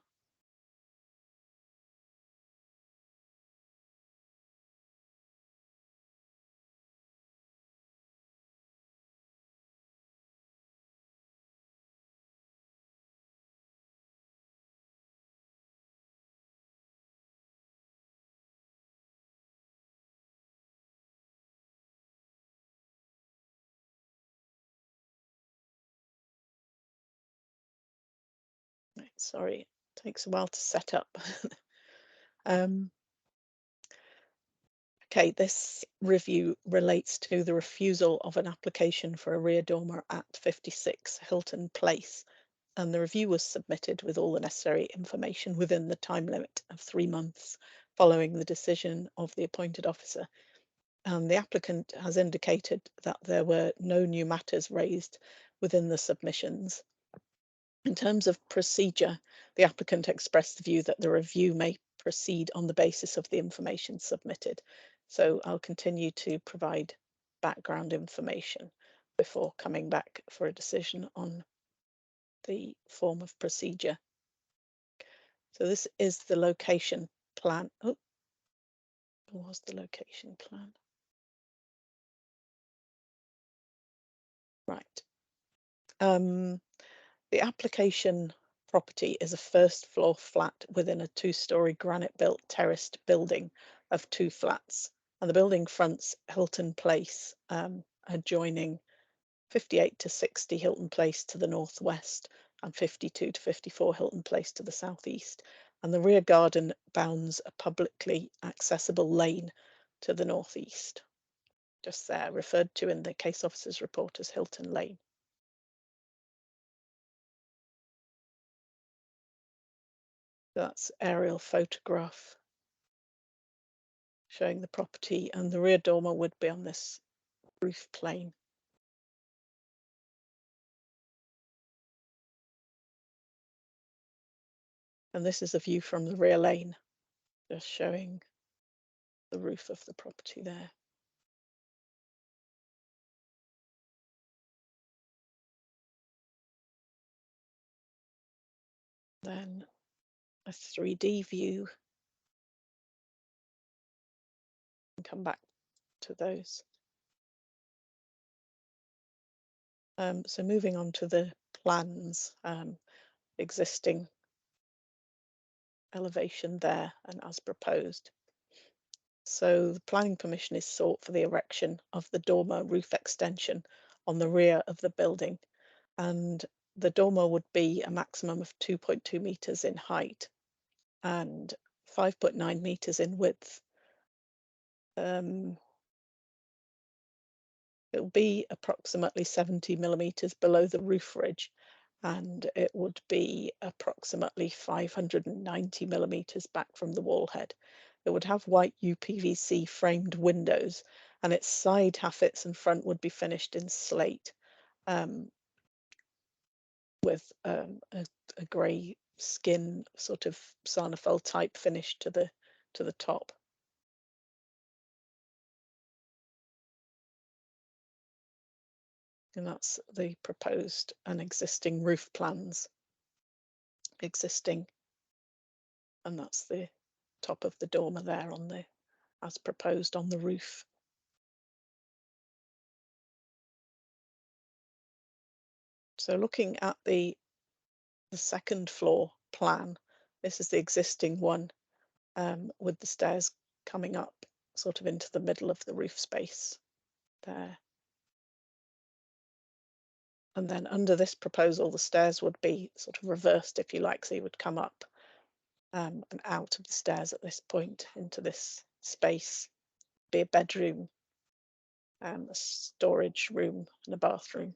Right, sorry, it takes a while to set up. Okay, this review relates to the refusal of an application for a rear dormer at 56 Hilton Place, and the review was submitted with all the necessary information within the time limit of 3 months following the decision of the appointed officer. The applicant has indicated that there were no new matters raised within the submissions. In terms of procedure, the applicant expressed the view that the review may proceed on the basis of the information submitted. So I'll continue to provide background information before coming back for a decision on the form of procedure. So this is the location plan. Oh, what was the location plan? Right. The application property is a first floor flat within a 2-story granite built terraced building of 2 flats, and the building fronts Hilton Place, adjoining 58 to 60 Hilton Place to the northwest and 52 to 54 Hilton Place to the southeast, and the rear garden bounds a publicly accessible lane to the northeast, just there, referred to in the case officer's report as Hilton Lane. That's aerial photograph showing the property, and the rear dormer would be on this roof plane. And this is a view from the rear lane, just showing the roof of the property there. Then a 3D view. And come back to those. So moving on to the plans, existing elevation there and as proposed. So the planning permission is sought for the erection of the dormer roof extension on the rear of the building, and the dormer would be a maximum of 2.2 meters in height and 5.9 meters in width. It will be approximately 70 millimeters below the roof ridge, and it would be approximately 590 millimeters back from the wall head. It would have white UPVC framed windows, and its side haffets and front would be finished in slate, with a grey skin sort of Sarnafel type finish to the top. And that's the proposed and existing roof plans. Existing, and that's the top of the dormer there on the, as proposed on the roof. So looking at the second floor plan, this is the existing one, with the stairs coming up sort of into the middle of the roof space there. And then under this proposal, the stairs would be sort of reversed, if you like, so you would come up and out of the stairs at this point into this space, be a bedroom, a storage room and a bathroom.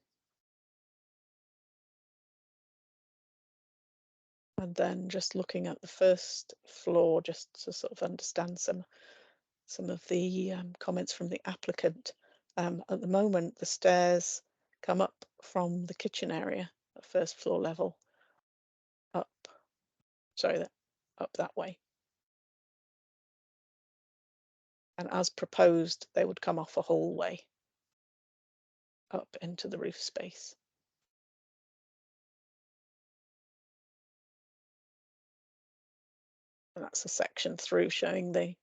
And then just looking at the first floor, just to sort of understand some of the comments from the applicant. At the moment, the stairs come up from the kitchen area at first floor level, up that way. And as proposed, they would come off a hallway up into the roof space. And that's a section through showing the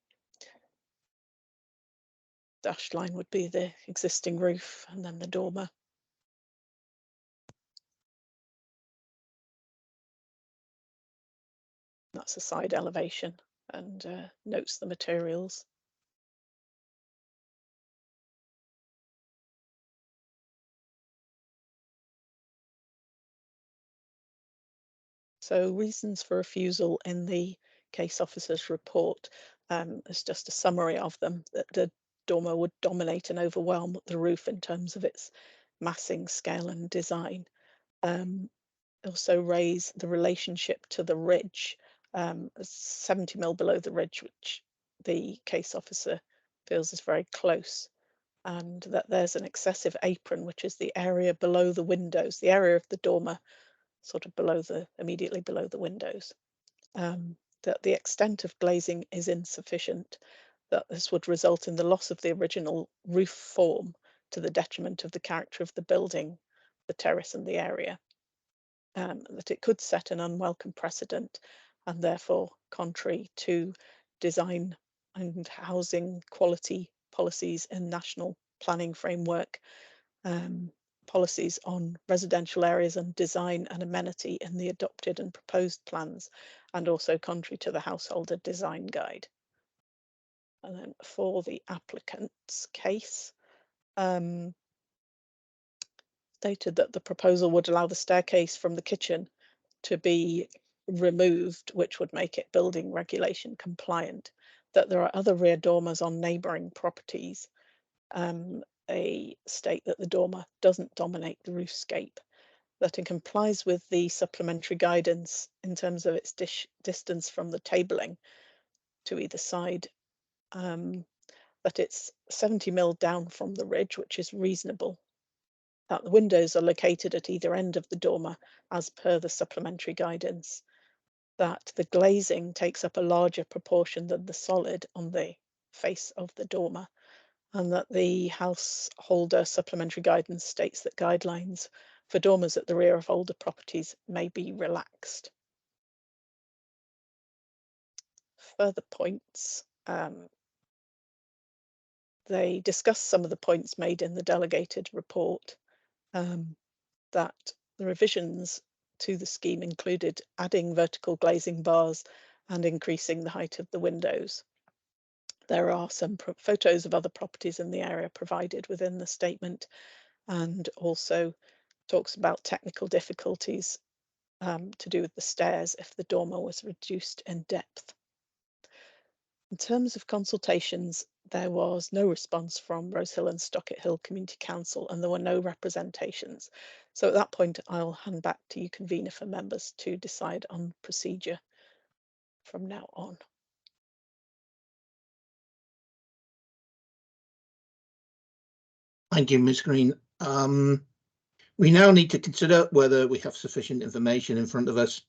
dashed line would be the existing roof and then the dormer. That's a side elevation and notes the materials. So reasons for refusal in the case officer's report is just a summary of them, that the dormer would dominate and overwhelm the roof in terms of its massing, scale and design. Also raise the relationship to the ridge, 70 mil below the ridge, which the case officer feels is very close, and that there's an excessive apron, which is the area below the windows, the area of the dormer sort of immediately below the windows, that the extent of glazing is insufficient, that this would result in the loss of the original roof form to the detriment of the character of the building, the terrace and the area, that it could set an unwelcome precedent and therefore contrary to design and housing quality policies in national planning framework, policies on residential areas and design and amenity in the adopted and proposed plans, and also contrary to the householder design guide. And then for the applicant's case, stated that the proposal would allow the staircase from the kitchen to be removed, which would make it building regulation compliant, that there are other rear dormers on neighbouring properties, a state that the dormer doesn't dominate the roofscape, that it complies with the supplementary guidance in terms of its distance from the tabling to either side, that it's 70 mil down from the ridge, which is reasonable, that the windows are located at either end of the dormer as per the supplementary guidance, that the glazing takes up a larger proportion than the solid on the face of the dormer, and that the householder supplementary guidance states that guidelines for dormers at the rear of older properties may be relaxed. Further points, they discuss some of the points made in the delegated report, that the revisions to the scheme included adding vertical glazing bars and increasing the height of the windows. There are some photos of other properties in the area provided within the statement, and also talks about technical difficulties to do with the stairs if the dormer was reduced in depth. In terms of consultations, there was no response from Rosehill and Stockett Hill Community Council, and there were no representations. So at that point, I'll hand back to you, convener, for members to decide on procedure from now on. Thank you, Ms. Green. We now need to consider whether we have sufficient information in front of us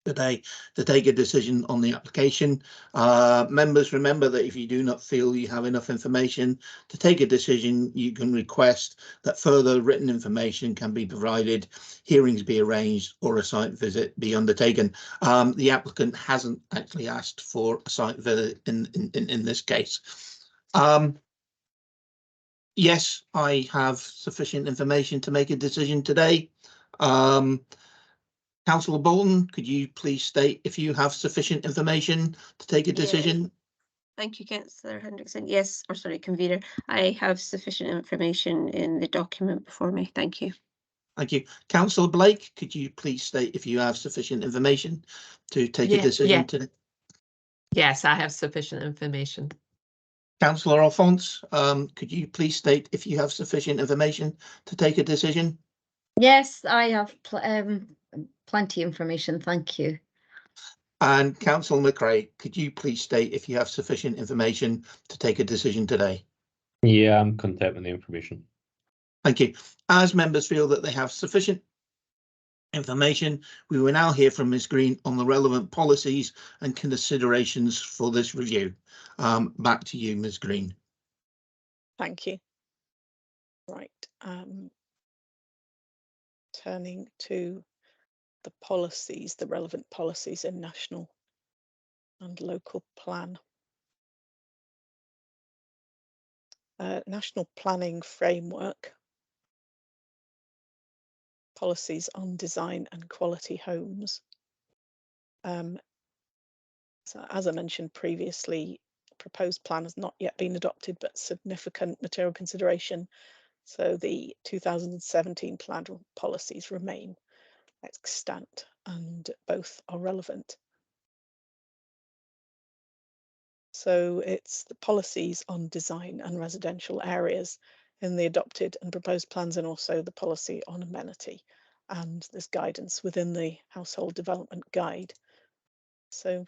today to take a decision on the application. Members, remember that if you do not feel you have enough information to take a decision, you can request that further written information can be provided, hearings be arranged, or a site visit be undertaken. The applicant hasn't actually asked for a site visit in this case. Yes, I have sufficient information to make a decision today. Councillor Bolton, could you please state if you have sufficient information to take a decision? Thank you, Councillor Hendrickson. Yes, or sorry, convener. I have sufficient information in the document before me. Thank you. Thank you. Councillor Blake, could you please state if you have sufficient information to take a decision today? Yes, I have sufficient information. Councillor Alphonse, could you please state if you have sufficient information to take a decision? Yes, I have plenty of information, thank you. And Councillor McRae, could you please state if you have sufficient information to take a decision today? Yeah, I'm content with the information. Thank you. As members feel that they have sufficient information, we will now hear from Ms. Green on the relevant policies and considerations for this review. Back to you, Ms. Green. Thank you. Right. Turning to the policies, the relevant policies in national and local plan. National planning framework. Policies on design and quality homes. So as I mentioned previously, proposed plan has not yet been adopted, but significant material consideration. So the 2017 plan policies remain extant and both are relevant. So it's the policies on design and residential areas in the adopted and proposed plans, and also the policy on amenity. And there's guidance within the Household Development Guide. So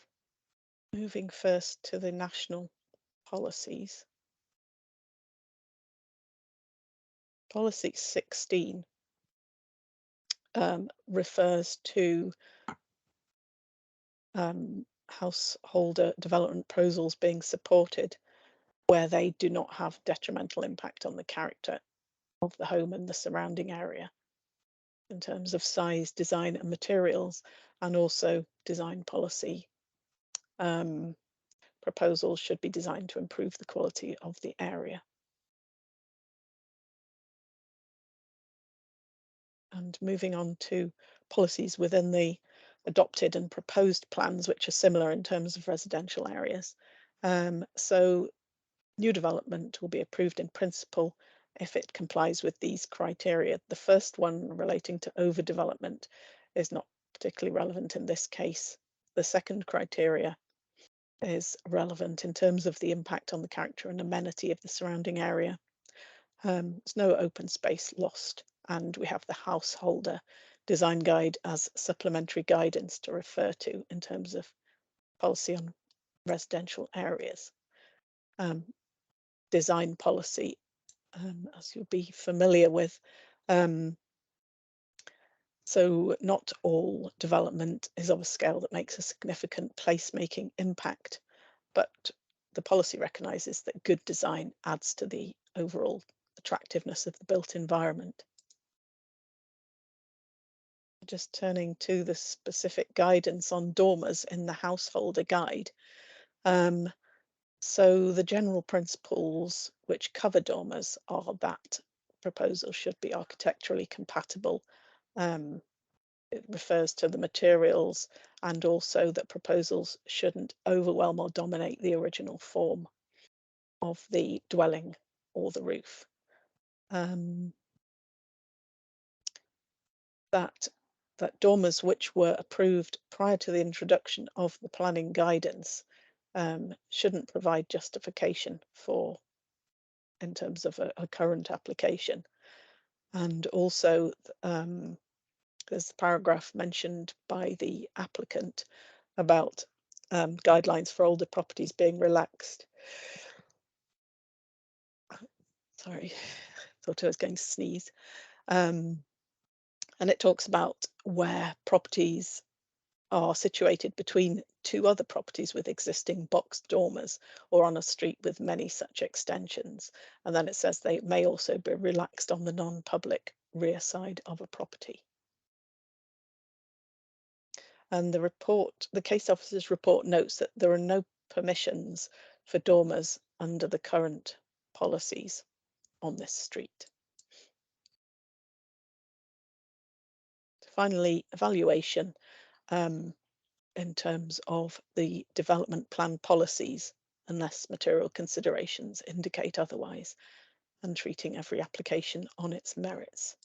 moving first to the national policies. Policy 16 refers to householder development proposals being supported where they do not have detrimental impact on the character of the home and the surrounding area in terms of size, design and materials, and also design policy. Proposals should be designed to improve the quality of the area. And moving on to policies within the adopted and proposed plans, which are similar in terms of residential areas. So new development will be approved in principle if it complies with these criteria. The first one relating to overdevelopment is not particularly relevant in this case. The second criteria is relevant in terms of the impact on the character and amenity of the surrounding area. There's no open space lost, and we have the householder design guide as supplementary guidance to refer to in terms of policy on residential areas. Design policy, as you'll be familiar with. So not all development is of a scale that makes a significant placemaking impact, but the policy recognises that good design adds to the overall attractiveness of the built environment. Just turning to the specific guidance on dormers in the householder guide. So the general principles which cover dormers are that proposals should be architecturally compatible. It refers to the materials, and also that proposals shouldn't overwhelm or dominate the original form of the dwelling or the roof. that dormers which were approved prior to the introduction of the planning guidance shouldn't provide justification for, in terms of a current application. And also there's the paragraph mentioned by the applicant about guidelines for older properties being relaxed. Sorry, thought I was going to sneeze. And it talks about where properties are situated between two other properties with existing box dormers or on a street with many such extensions. And then it says they may also be relaxed on the non-public rear side of a property. And the case officer's report notes that there are no permissions for dormers under the current policies on this street. Finally, evaluation in terms of the development plan policies, unless material considerations indicate otherwise, and treating every application on its merits.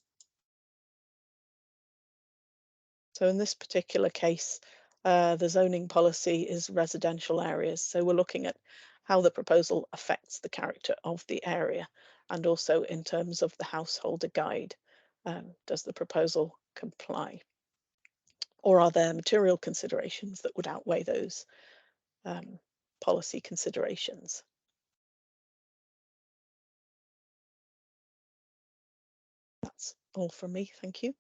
So in this particular case, the zoning policy is residential areas. So we're looking at how the proposal affects the character of the area, and also in terms of the householder guide. Does the proposal comply? Or are there material considerations that would outweigh those policy considerations? That's all from me. Thank you.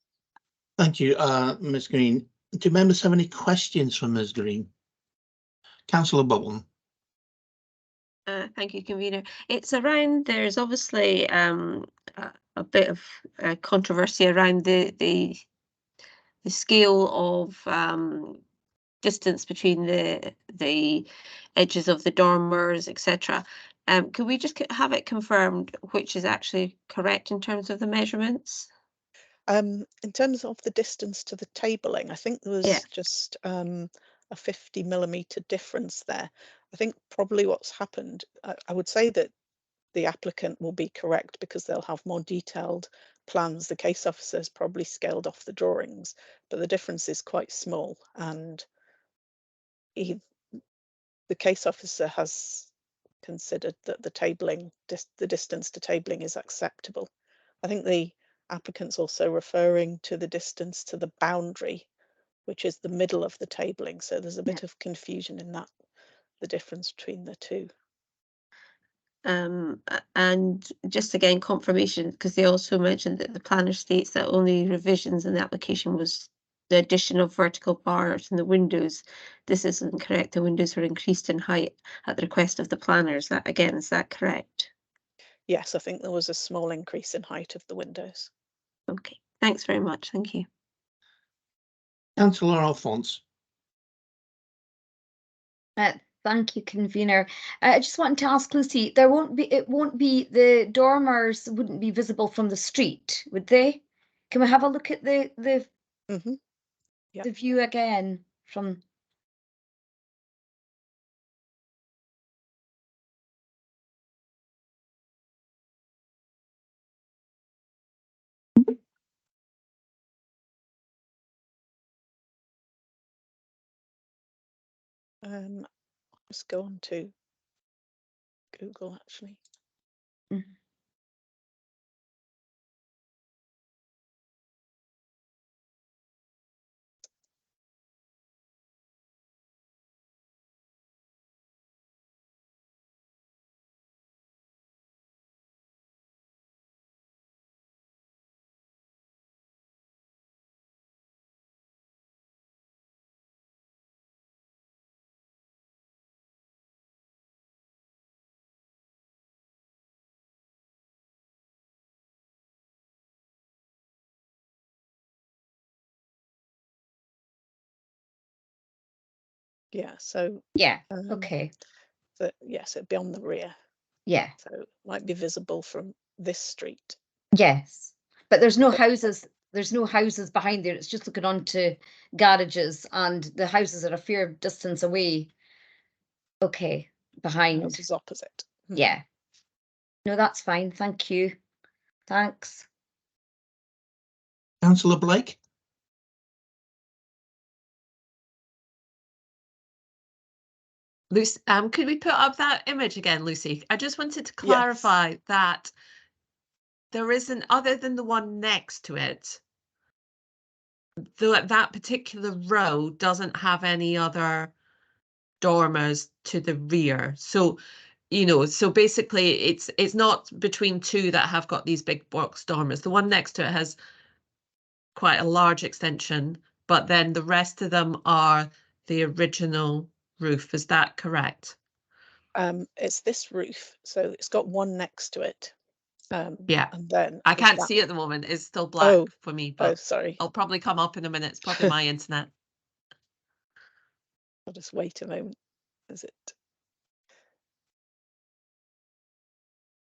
Thank you, Ms Green. Do members have any questions for Ms Green? Councillor Bowen. Thank you, convener. It's around, there's obviously a bit of controversy around the scale of distance between the edges of the dormers, etc. Could we just have it confirmed which is actually correct in terms of the measurements? In terms of the distance to the tabling, I think there was just a 50mm difference there. I think probably what's happened, I would say that the applicant will be correct because they'll have more detailed plans. The case officer has probably scaled off the drawings, but the difference is quite small, and the case officer has considered that the distance to tabling is acceptable. I think the applicant's also referring to the distance to the boundary, which is the middle of the tabling. So there's a bit of confusion in that, the difference between the two. And just again, confirmation, because they also mentioned that the planner states that only revisions in the application was the addition of vertical bars in the windows. This isn't correct. The windows were increased in height at the request of the planners. That again, is that correct? Yes, I think there was a small increase in height of the windows. Okay, thanks very much. Thank you. Councillor Alphonse. Thank you, convener. I just wanted to ask Lucy, the dormers wouldn't be visible from the street, would they? Can we have a look at the view again from? Let's go on to Google actually. Yeah, so okay. So yes, it'd be on the rear. Yeah. So it might be visible from this street. Yes, but there's no houses. There's no houses behind there. It's just looking onto garages, and the houses are a fair distance away. Okay, behind. Houses opposite. Yeah. No, that's fine. Thank you. Thanks. Councillor Blake. Lucy, could we put up that image again, Lucy? I just wanted to Yes. clarify that there isn't, other than the one next to it, that particular row doesn't have any other dormers to the rear. So, you know, so basically it's not between two that have got these big box dormers. The one next to it has quite a large extension, but then the rest of them are the original roof. Is that correct? It's this roof, so it's got one next to it. Yeah. And then I there's can't that- see at the moment. It's still black Oh, for me, oh, but sorry. I'll probably come up in a minute. It's probably my internet. I'll just wait a moment. Is it?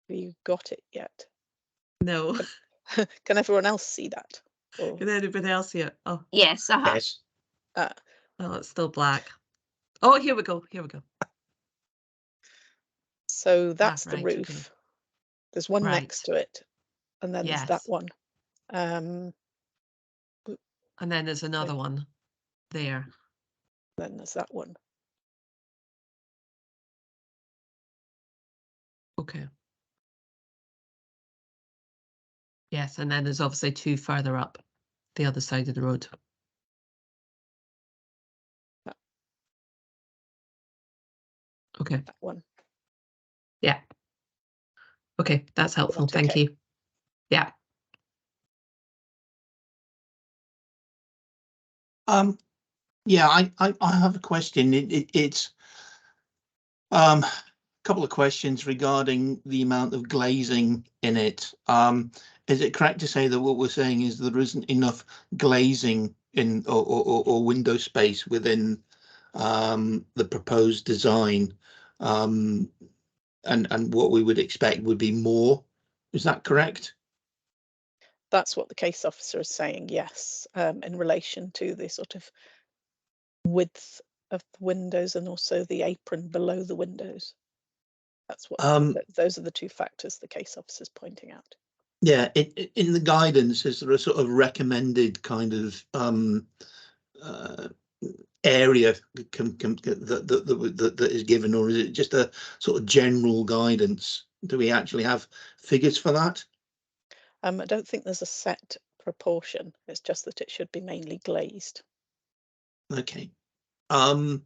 Have you got it yet? No. Can everyone else see that? Or, Can anybody else see it? Oh, Yes, Yes. oh, it's still black. Oh, here we go. Here we go. so that's the right, roof. okay. There's one Right. next to it, and then there's that Yes. one. And then there's another one there. Then there's that one. Okay. Yes, and then there's obviously two further up the other side of the road. Yeah. Okay. That one. Yeah. Okay, that's helpful. that Thank okay? you. Yeah. Yeah, I have a question. It's a couple of questions regarding the amount of glazing in it. Is it correct to say that what we're saying is there isn't enough glazing in or window space within the proposed design? And what we would expect would be more. Is that correct? That's what the case officer is saying, yes, in relation to the sort of width of the windows and also the apron below the windows. That's what those are the two factors the case officer is pointing out. Yeah, in the guidance, is there a sort of recommended kind of area that is given, or is it just a sort of general guidance? Do we actually have figures for that? I don't think there's a set proportion. It's just that it should be mainly glazed. Okay. And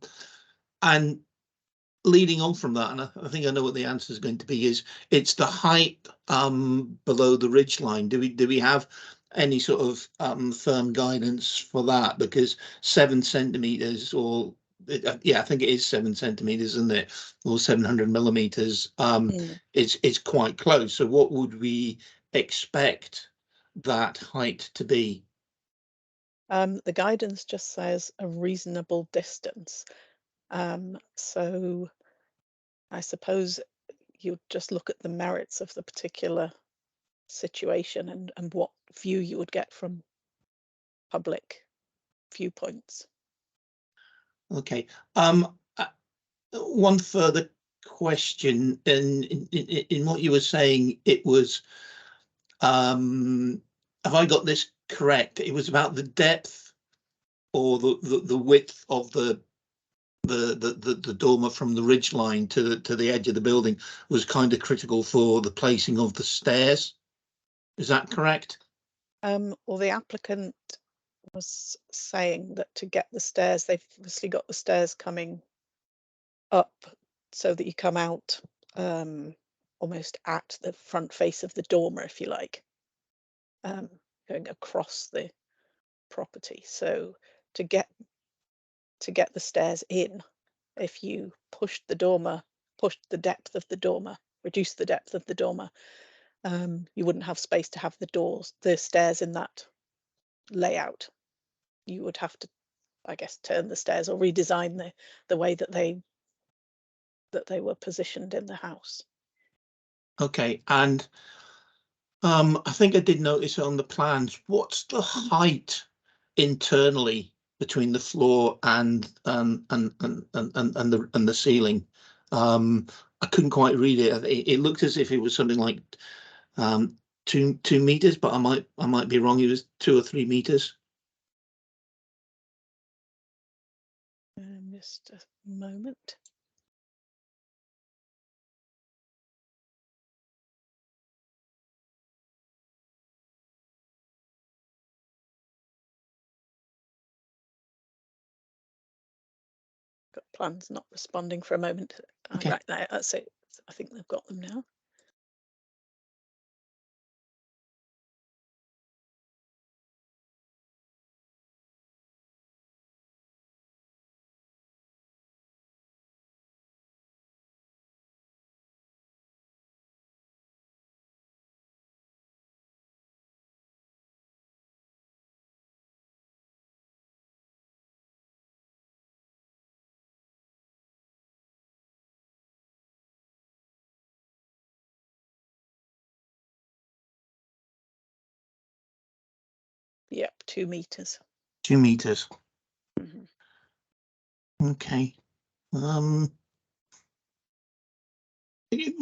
leading on from that, and I think I know what the answer is going to be, is it's the height below the ridge line. Do we have any sort of firm guidance for that? Because 7 centimeters, or yeah, I think it is 7 centimeters, isn't it, or 700 millimeters, it's quite close. So what would we expect that height to be? The guidance just says a reasonable distance. So I suppose you just look at the merits of the particular situation and what view you would get from public viewpoints. Okay. One further question, in what you were saying, it was, have I got this correct? It was about the depth or the width of the dormer from the ridge line to the edge of the building was kind of critical for the placing of the stairs. Is that correct? Well, the applicant was saying that to get the stairs, they've obviously got the stairs coming up so that you come out almost at the front face of the dormer, if you like, going across the property. So to get the stairs in, if you pushed the depth of the dormer, reduce the depth of the dormer, you wouldn't have space to have the stairs in that layout. You would have to, I guess, turn the stairs or redesign the way that they were positioned in the house. Okay, and I think I did notice on the plans, what's the height internally between the floor and the ceiling? I couldn't quite read it. It looked as if it was something like 2 meters, but I might be wrong. It was 2 or 3 meters. Just a moment. Got plans not responding for a moment. Okay. Right there, that's it. I think they've got them now. Yep, 2 meters. 2 meters. Mhm. Okay. My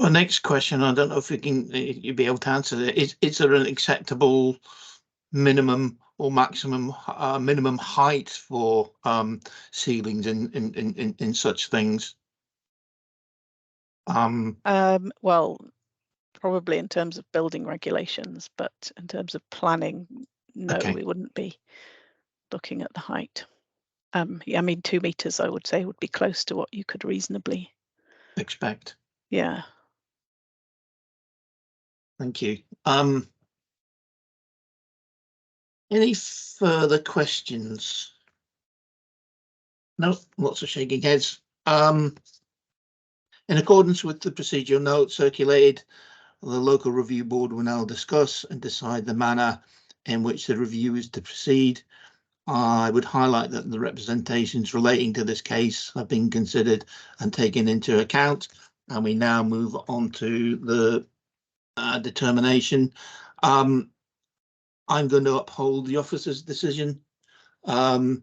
next question, I don't know if you'd be able to answer it. Is there an acceptable minimum or maximum minimum height for ceilings in such things? Well, probably in terms of building regulations, but in terms of planning, no, Okay. we wouldn't be looking at the height. Yeah, I mean, 2 meters, I would say, would be close to what you could reasonably Expect. Yeah. Thank you. Any further questions? No, lots of shaking heads. In accordance with the procedural note circulated, the local review board will now discuss and decide the manner in which the review is to proceed. I would highlight that the representations relating to this case have been considered and taken into account, and we now move on to the determination. I'm going to uphold the officer's decision. I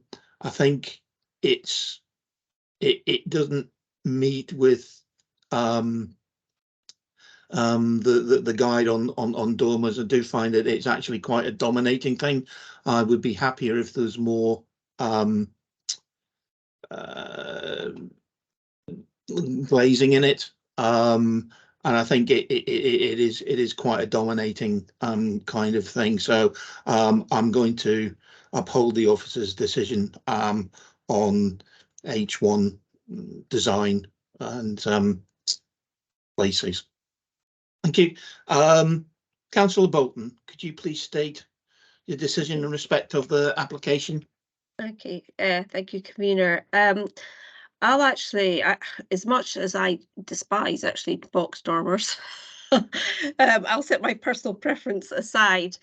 think it doesn't meet with the guide on dormers. I do find that it's actually quite a dominating thing. I would be happier if there's more glazing in it, and I think it is quite a dominating kind of thing. So I'm going to uphold the officer's decision on H1 design and places. Thank you. Councillor Bolton, could you please state your decision in respect of the application? Okay, thank you, convener. I'll actually, as much as I despise actually box dormers, I'll set my personal preference aside.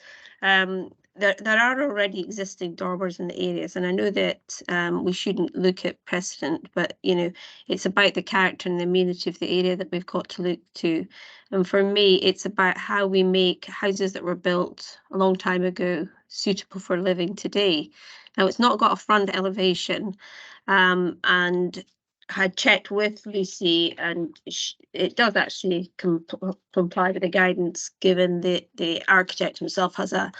There are already existing dormers in the areas, and I know that we shouldn't look at precedent, but you know, it's about the character and the amenity of the area that we've got to look to. And for me, it's about how we make houses that were built a long time ago suitable for living today. Now, it's not got a front elevation, and had checked with Lucy, and it does actually comply with the guidance, given the architect himself has a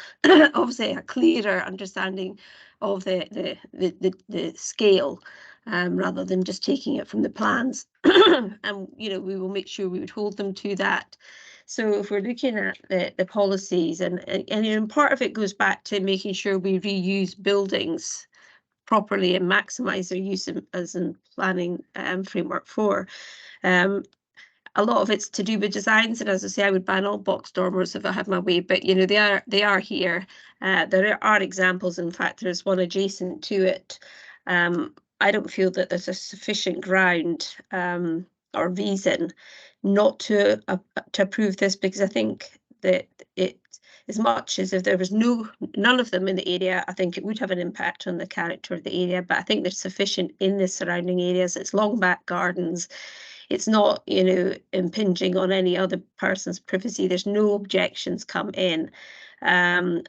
obviously a clearer understanding of the scale, rather than just taking it from the plans. And you know, we will make sure we would hold them to that. So if we're looking at the policies, and part of it goes back to making sure we reuse buildings properly and maximize their use as in planning framework 4. A lot of it's to do with designs, and as I say, I would ban all box dormers if I had my way, but you know, they are here. There are examples. In fact, there's one adjacent to it. I don't feel that there's a sufficient ground or reason not to approve this, because I think that it, as much as if there was none of them in the area, I think it would have an impact on the character of the area. But I think there's sufficient in the surrounding areas. It's long back gardens. It's not, you know, impinging on any other person's privacy. There's no objections come in. And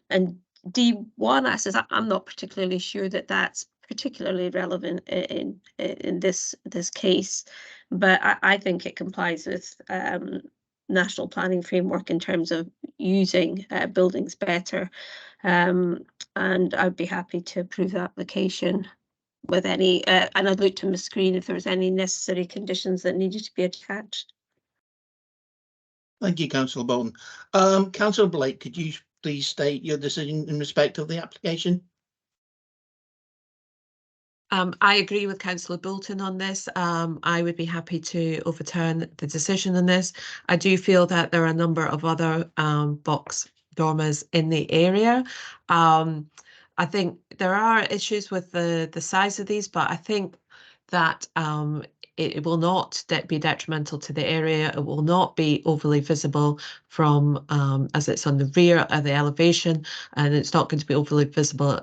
D1 asks, I'm not particularly sure that that's particularly relevant in this case, but I think it complies with national planning framework in terms of using buildings better, and I'd be happy to approve the application with any, and I'd look to Ms. Green if there was any necessary conditions that needed to be attached. Thank you, Councillor Bolton. Councillor Blake, could you please state your decision in respect of the application? I agree with Councillor Bolton on this. I would be happy to overturn the decision on this. I do feel that there are a number of other box dormers in the area. I think there are issues with the size of these, but I think that it will not be detrimental to the area. It will not be overly visible from as it's on the rear of the elevation, and it's not going to be overly visible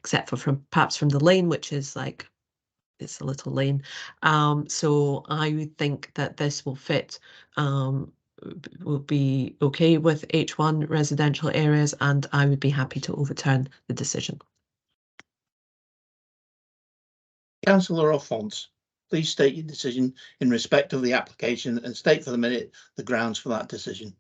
except for perhaps from the lane, which is like it's a little lane. So I would think that this will fit. Will be okay with H1 residential areas, and I would be happy to overturn the decision. Councillor Alphonse, please state your decision in respect of the application and state for the minute the grounds for that decision.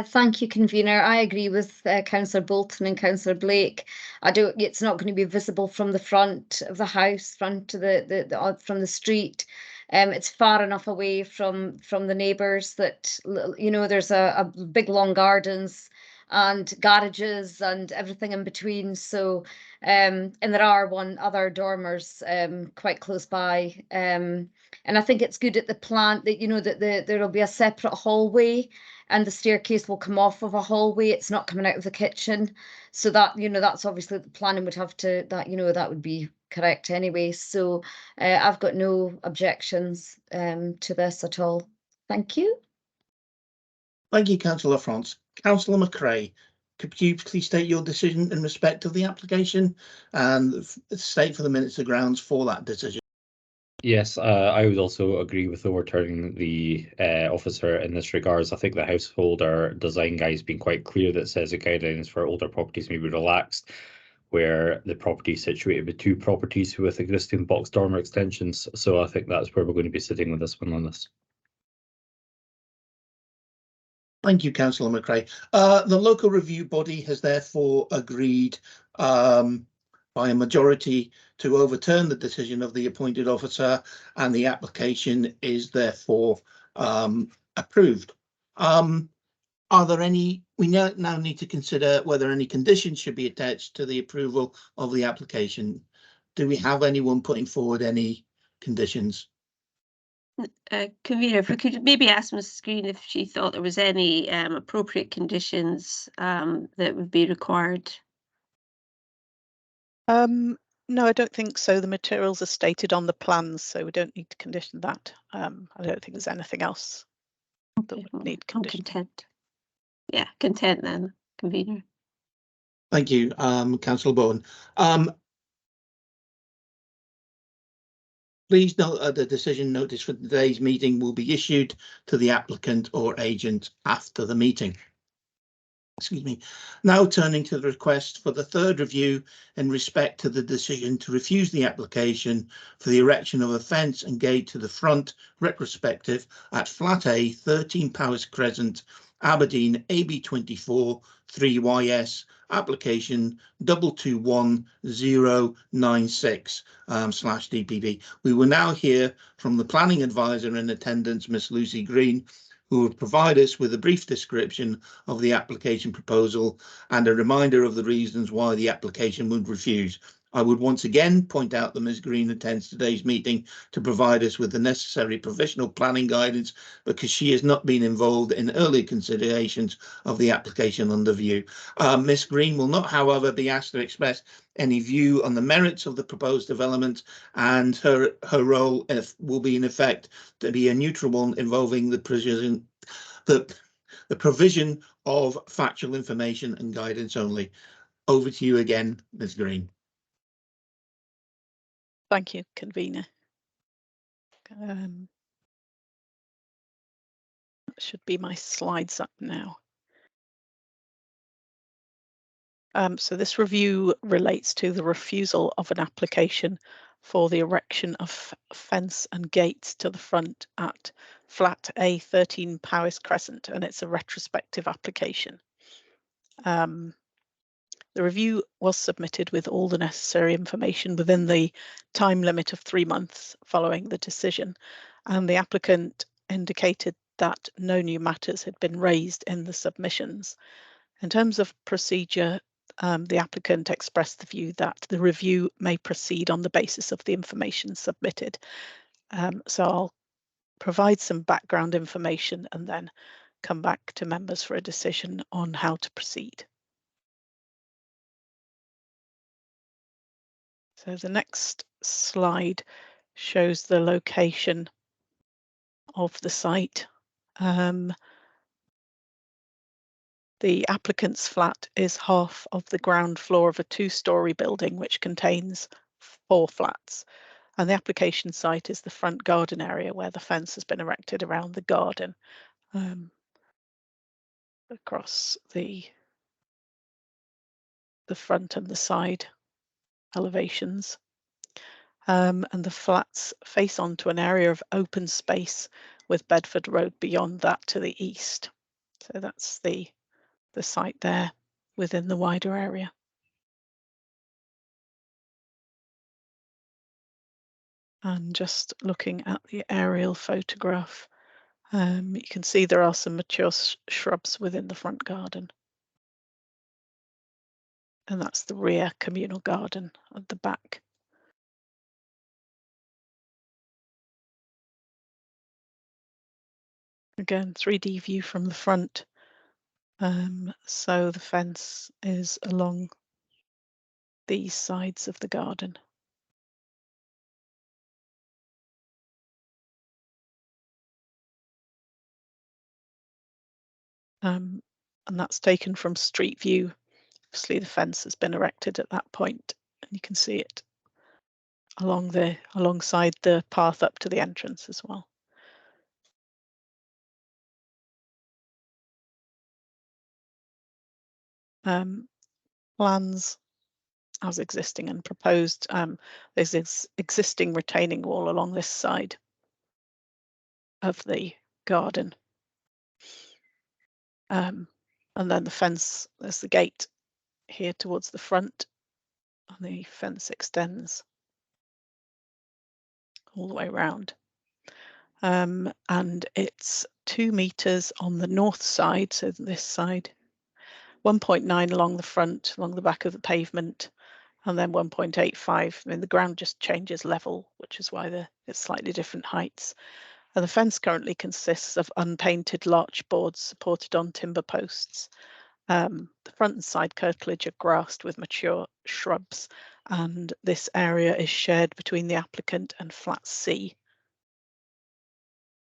Thank you, convener. I agree with Councillor Bolton and Councillor Blake. It's not going to be visible from the front of the house, front to from the street. It's far enough away from the neighbours that there's a big long gardens and garages and everything in between. So and there are other dormers quite close by. And I think it's good at the plant that that there will be a separate hallway, and the staircase will come off of a hallway. It's not coming out of the kitchen. So that, that's obviously the planning would have to, that would be correct anyway. So I've got no objections to this at all. Thank you. Thank you, Councillor France. Councillor McRae, could you please state your decision in respect of the application and state for the minutes the grounds for that decision? Yes, I would also agree with overturning the officer in this regards. I think the householder design guide has been quite clear that says the guidelines for older properties may be relaxed where the property is situated with two properties with existing box dormer extensions. So I think that's where we're going to be sitting with this one on this. Thank you, Councillor McRae. The local review body has therefore agreed by a majority to overturn the decision of the appointed officer, and the application is therefore approved. Are there any, we now need to consider whether any conditions should be attached to the approval of the application. Do we have anyone putting forward any conditions? Convener, if we could maybe ask Mrs. Green if she thought there was any appropriate conditions that would be required. No, I don't think so. The materials are stated on the plans, so we don't need to condition that. I don't think there's anything else that would need condition. Content. Yeah, content then, convener. Thank you, Councillor Bowen. Please note that the decision notice for today's meeting will be issued to the applicant or agent after the meeting. Excuse me. Now turning to the request for the third review in respect to the decision to refuse the application for the erection of a fence and gate to the front retrospective at Flat A, 13 Powers Crescent, Aberdeen, AB24 3YS, application 221096/DPB. We will now hear from the planning advisor in attendance, Miss Lucy Green, who will provide us with a brief description of the application proposal and a reminder of the reasons why the application would refuse. I would once again point out that Ms. Green attends today's meeting to provide us with the necessary provisional planning guidance, because she has not been involved in early considerations of the application under review. Ms. Green will not, however, be asked to express any view on the merits of the proposed development, and her role will be in effect to be a neutral one involving the provision of factual information and guidance only. Over to you again, Ms. Green. Thank you, convener. Should be my slides up now. So this review relates to the refusal of an application for the erection of fence and gates to the front at Flat A, 13 Powys Crescent, and it's a retrospective application. The review was submitted with all the necessary information within the time limit of 3 months following the decision, and the applicant indicated that no new matters had been raised in the submissions. In terms of procedure, the applicant expressed the view that the review may proceed on the basis of the information submitted. So I'll provide some background information and then come back to members for a decision on how to proceed. So the next slide shows the location of the site. The applicant's flat is half of the ground floor of a 2-storey building which contains 4 flats. And the application site is the front garden area where the fence has been erected around the garden, across the front and the side elevations. And the flats face onto an area of open space with Bedford Road beyond that to the east. So that's the site there within the wider area. And just looking at the aerial photograph, you can see there are some mature shrubs within the front garden. And that's the rear communal garden at the back. Again, 3D view from the front. So the fence is along these sides of the garden. And that's taken from street view. Obviously the fence has been erected at that point, and you can see it alongside the path up to the entrance as well. Plans as existing and proposed. There's this existing retaining wall along this side of the garden. And then the fence, there's the gate here towards the front, and the fence extends all the way around. And it's 2 meters on the north side, so this side, 1.9 along the front, along the back of the pavement, and then 1.85. I mean, the ground just changes level, which is why it's slightly different heights. And the fence currently consists of unpainted larch boards supported on timber posts. The front and side curtilage are grassed with mature shrubs, and this area is shared between the applicant and flat C,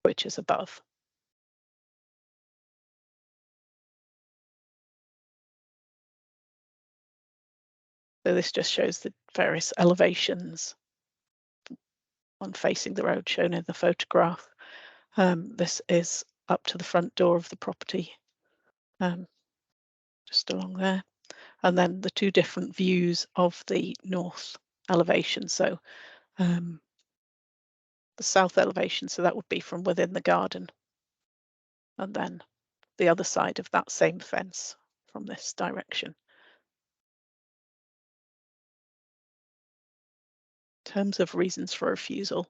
which is above. So this just shows the various elevations on facing the road shown in the photograph. This is up to the front door of the property, just along there. And then the 2 different views of the north elevation. So the south elevation, so that would be from within the garden. And then the other side of that same fence from this direction. In terms of reasons for refusal,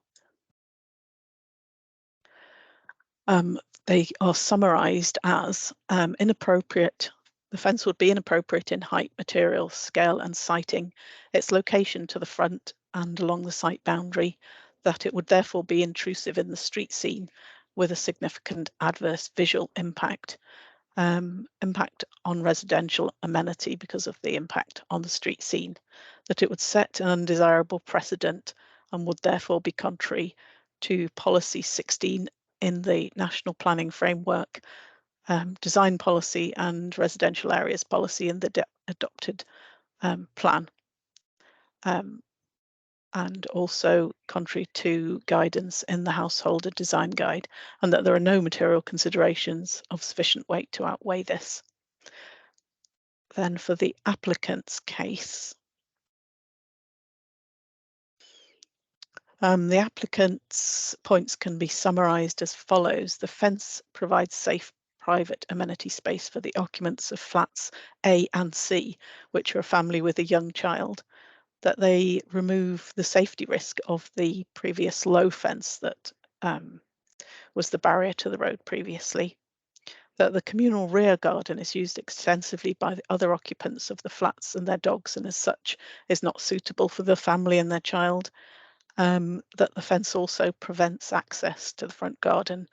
they are summarised as inappropriate. The fence would be inappropriate in height, material, scale and siting, its location to the front and along the site boundary, that it would therefore be intrusive in the street scene with a significant adverse visual impact, impact on residential amenity because of the impact on the street scene, that it would set an undesirable precedent and would therefore be contrary to policy 16 in the National Planning Framework, design policy and residential areas policy in the adopted plan, and also contrary to guidance in the Householder Design Guide, and that there are no material considerations of sufficient weight to outweigh this. Then for the applicant's case, the applicant's points can be summarised as follows. The fence provides safe private amenity space for the occupants of flats A and C, which are a family with a young child, that they remove the safety risk of the previous low fence that was the barrier to the road previously, that the communal rear garden is used extensively by the other occupants of the flats and their dogs, and as such is not suitable for the family and their child. That the fence also prevents access to the front garden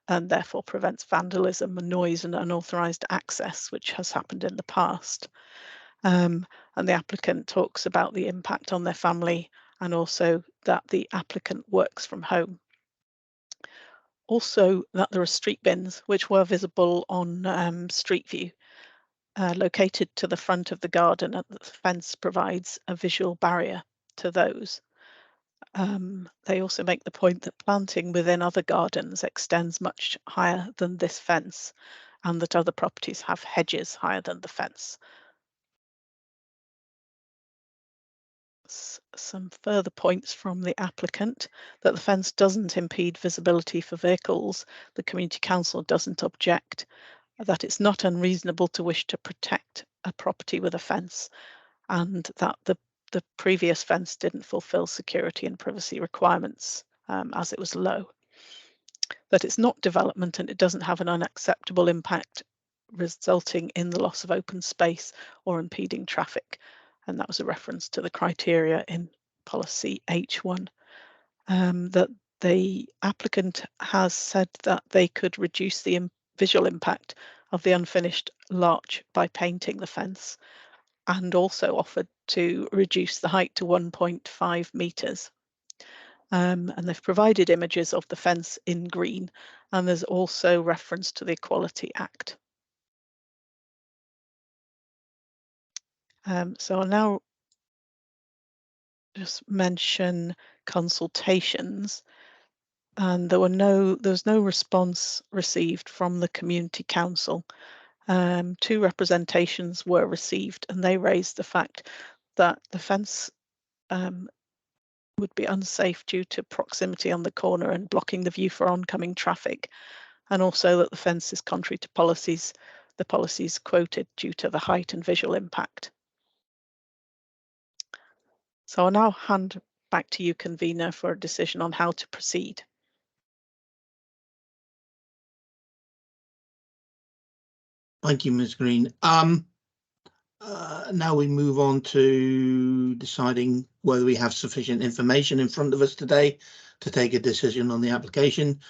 and therefore prevents vandalism and noise and unauthorised access, which has happened in the past. And the applicant talks about the impact on their family and also that the applicant works from home. Also, that there are street bins which were visible on Street View, located to the front of the garden, and the fence provides a visual barrier to those. They also make the point that planting within other gardens extends much higher than this fence, and that other properties have hedges higher than the fence. Some further points from the applicant: that the fence doesn't impede visibility for vehicles, the Community Council doesn't object, that it's not unreasonable to wish to protect a property with a fence, and that the previous fence didn't fulfill security and privacy requirements as it was low. That it's not development and it doesn't have an unacceptable impact resulting in the loss of open space or impeding traffic. And that was a reference to the criteria in policy H1. That the applicant has said that they could reduce the visual impact of the unfinished larch by painting the fence, and also offered to reduce the height to 1.5 metres. And they've provided images of the fence in green, and there's also reference to the Equality Act. So I'll now just mention consultations, and there was no response received from the Community Council. 2 representations were received, and they raised the fact that the fence would be unsafe due to proximity on the corner and blocking the view for oncoming traffic, and also that the fence is contrary to the policies quoted due to the height and visual impact. So I'll now hand back to you, convener, for a decision on how to proceed. Thank you, Ms. Green. Now we move on to deciding whether we have sufficient information in front of us today to take a decision on the application.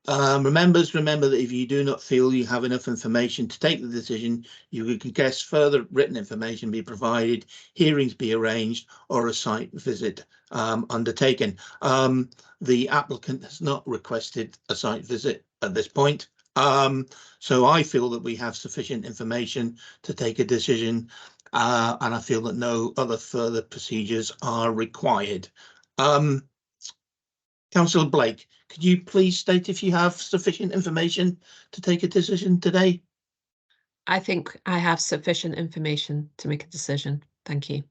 Remember that if you do not feel you have enough information to take the decision, you can request further written information be provided, hearings be arranged, or a site visit undertaken. The applicant has not requested a site visit at this point. So I feel that we have sufficient information to take a decision, and I feel that no other further procedures are required. Councillor Blake, could you please state if you have sufficient information to take a decision today? I think I have sufficient information to make a decision. Thank you.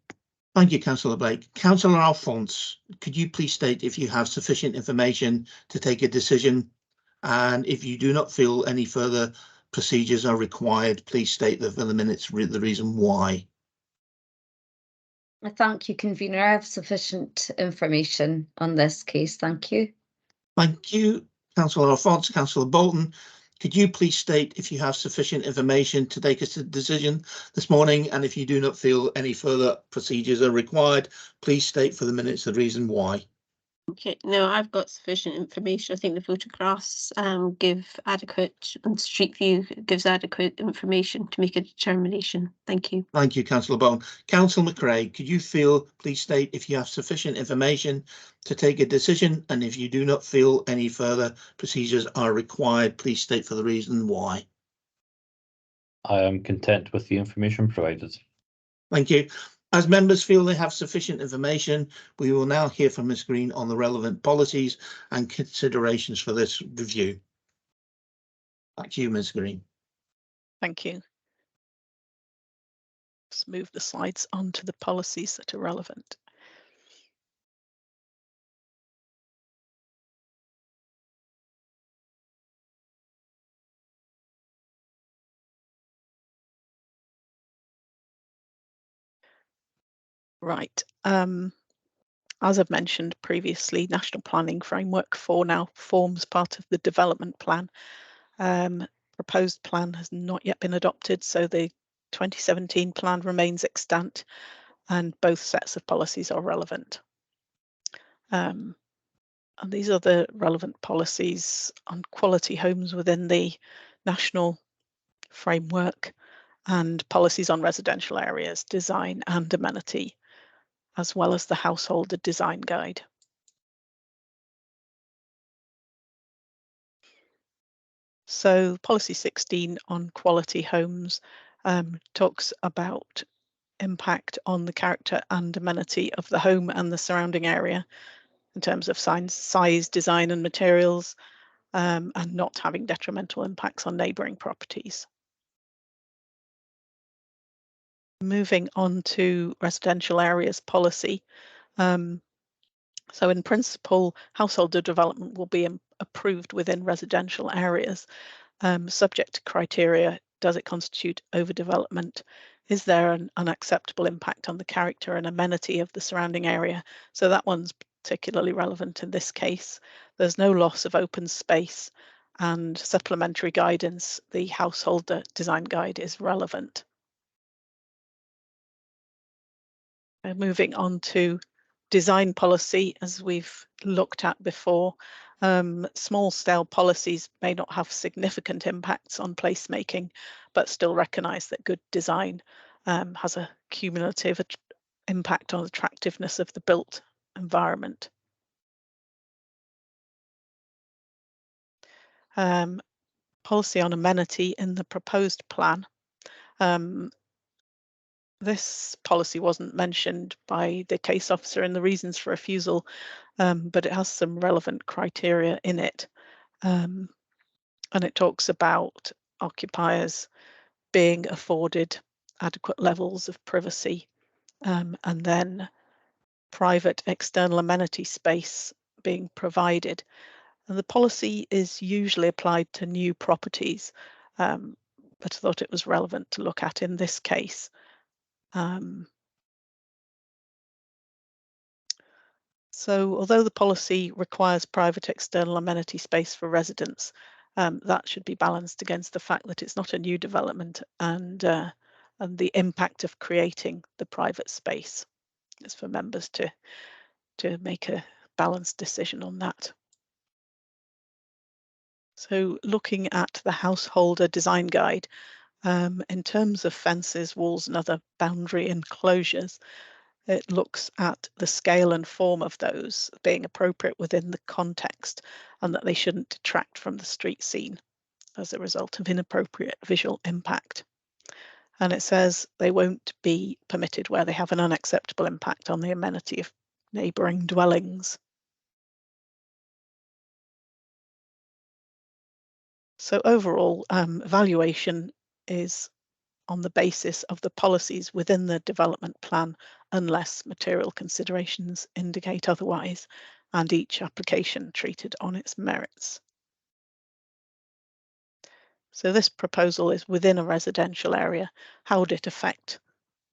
Thank you, Councillor Blake. Councillor Alphonse, could you please state if you have sufficient information to take a decision? And if you do not feel any further procedures are required, please state for the minutes the reason why. Thank you, convener. I have sufficient information on this case. Thank you. Thank you, Councillor Alphonse. Councillor Bolton, could you please state if you have sufficient information to take a decision this morning? And if you do not feel any further procedures are required, please state for the minutes the reason why. Okay, no, I've got sufficient information. I think the photographs give adequate, and Street View gives adequate information to make a determination. Thank you. Thank you, Councillor Bone. Councillor McRae, could you please state if you have sufficient information to take a decision, and if you do not feel any further procedures are required, please state for the reason why. I am content with the information provided. Thank you. As members feel they have sufficient information, we will now hear from Ms. Green on the relevant policies and considerations for this review. Back to you, Ms. Green. Thank you. Let's move the slides onto the policies that are relevant. Right. As I've mentioned previously, National Planning Framework 4 now forms part of the development plan. proposed plan has not yet been adopted, so the 2017 plan remains extant and both sets of policies are relevant. And these are the relevant policies on quality homes within the national framework and policies on residential areas, design and amenity, as well as the householder design guide. So policy 16 on quality homes talks about impact on the character and amenity of the home and the surrounding area in terms of size, design and materials, and not having detrimental impacts on neighbouring properties. Moving on to residential areas policy. So in principle, householder development will be approved within residential areas, subject to criteria. Does it constitute overdevelopment? Is there an unacceptable impact on the character and amenity of the surrounding area? So that one's particularly relevant in this case. There's no loss of open space, and supplementary guidance, the householder design guide, is relevant. Moving on to design policy, as we've looked at before, small scale policies may not have significant impacts on placemaking, but still recognise that good design has a cumulative impact on attractiveness of the built environment. Policy on amenity in the proposed plan. This policy wasn't mentioned by the case officer in the reasons for refusal, but it has some relevant criteria in it. And it talks about occupiers being afforded adequate levels of privacy, and then private external amenity space being provided. And the policy is usually applied to new properties, but I thought it was relevant to look at in this case. So although the policy requires private external amenity space for residents, that should be balanced against the fact that it's not a new development and the impact of creating the private space. It's for members to make a balanced decision on that. So looking at the householder design guide, in terms of fences, walls and other boundary enclosures, it looks at the scale and form of those being appropriate within the context and that they shouldn't detract from the street scene as a result of inappropriate visual impact. And it says they won't be permitted where they have an unacceptable impact on the amenity of neighbouring dwellings. So overall, evaluation is on the basis of the policies within the development plan, unless material considerations indicate otherwise, and each application treated on its merits. So this proposal is within a residential area. How would it affect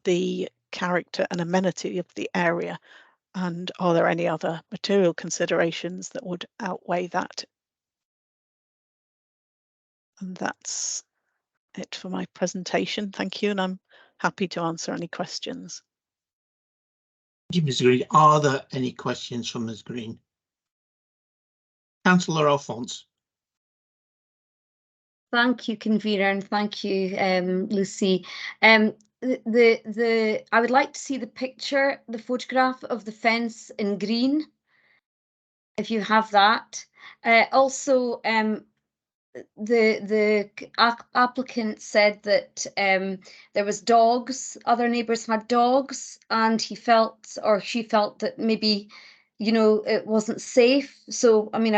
the character and amenity of the area? And are there any other material considerations that would outweigh that? And that's it for my presentation. Thank you, and I'm happy to answer any questions. Thank you, Ms. Green. Are there any questions from Ms. Green? Councillor Alphonse. Thank you, convener, and thank you, Lucy. I would like to see the picture, the photograph of the fence in green, if you have that. Also, the applicant said that there was dogs, other neighbours had dogs, and he felt, or she felt, that maybe, you know, it wasn't safe. So I mean,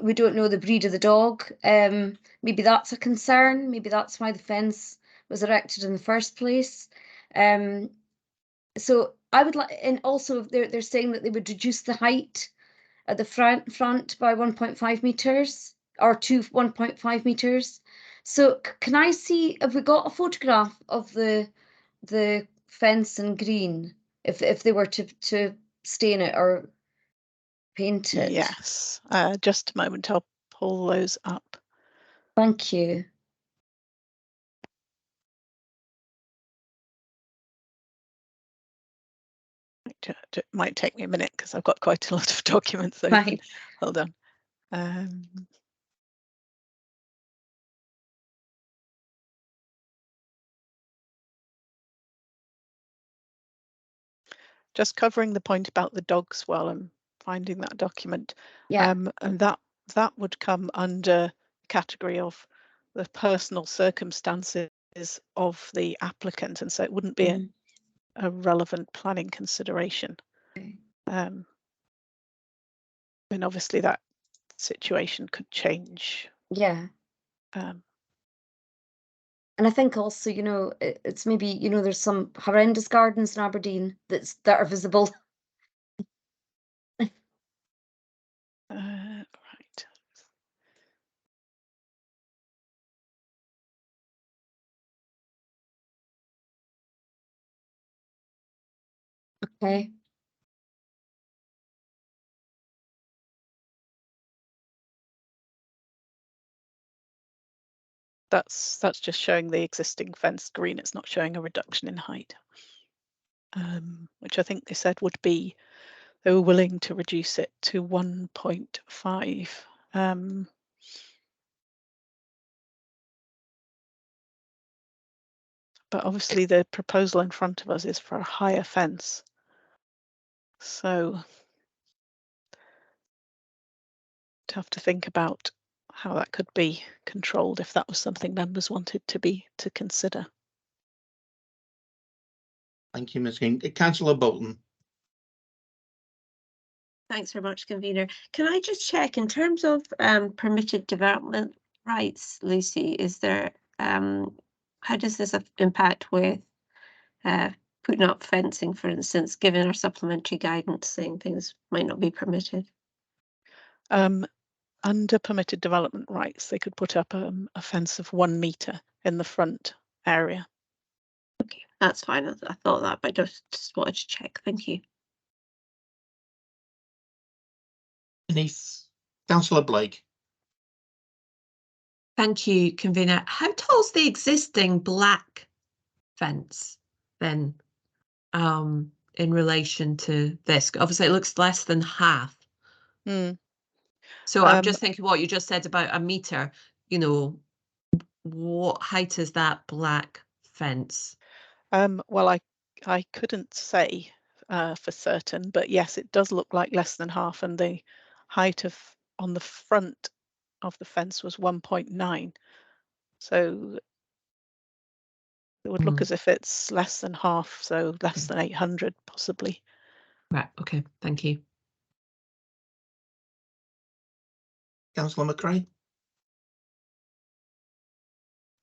we don't know the breed of the dog. Maybe that's a concern. Maybe that's why the fence was erected in the first place. So I would like, and also they're saying that they would reduce the height at the front by 1.5 meters. Or to 1.5 meters. So can I see, have we got a photograph of the fence in green, if they were to stain it or paint it? Yes, just a moment, I'll pull those up. Thank you. might take me a minute because I've got quite a lot of documents open. Fine. Hold on. Just covering the point about the dogs while I'm finding that document. Yeah. And that would come under the category of the personal circumstances of the applicant, and so it wouldn't be a relevant planning consideration. Okay. And obviously that situation could change. Yeah. And I think also, you know, it's maybe, you know, there's some horrendous gardens in Aberdeen that are visible. Right. Okay. That's just showing the existing fence green. It's not showing a reduction in height, which I think they said would be, they were willing to reduce it to 1.5. But obviously the proposal in front of us is for a higher fence. So to have to think about how that could be controlled if that was something members wanted to consider. Thank you, Ms. King. Councillor Bolton. Thanks very much, convener. Can I just check in terms of permitted development rights, Lucy, is there how does this impact with putting up fencing, for instance, given our supplementary guidance saying things might not be permitted? Under permitted development rights, they could put up a fence of 1 metre in the front area. Okay, that's fine. I thought that, but just wanted to check. Thank you. Beneath Councillor Blake. Thank you, convener. How tall's the existing black fence then, in relation to this? Obviously, it looks less than half. So I'm just thinking what you just said about a metre, you know, what height is that black fence? Well, I couldn't say for certain, but yes, it does look like less than half, and the height on the front of the fence was 1.9. So it would look as if it's less than half, so less than 800 possibly. Right, okay, thank you. Councillor McRae.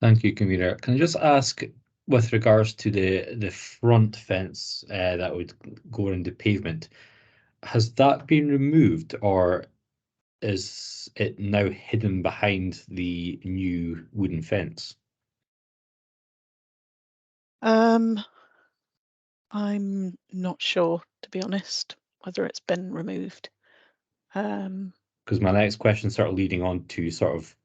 Thank you, convener. Can I just ask, with regards to the front fence that would go into pavement, has that been removed, or is it now hidden behind the new wooden fence? I'm not sure, to be honest, whether it's been removed. Because my next question sort of leading on to sort of,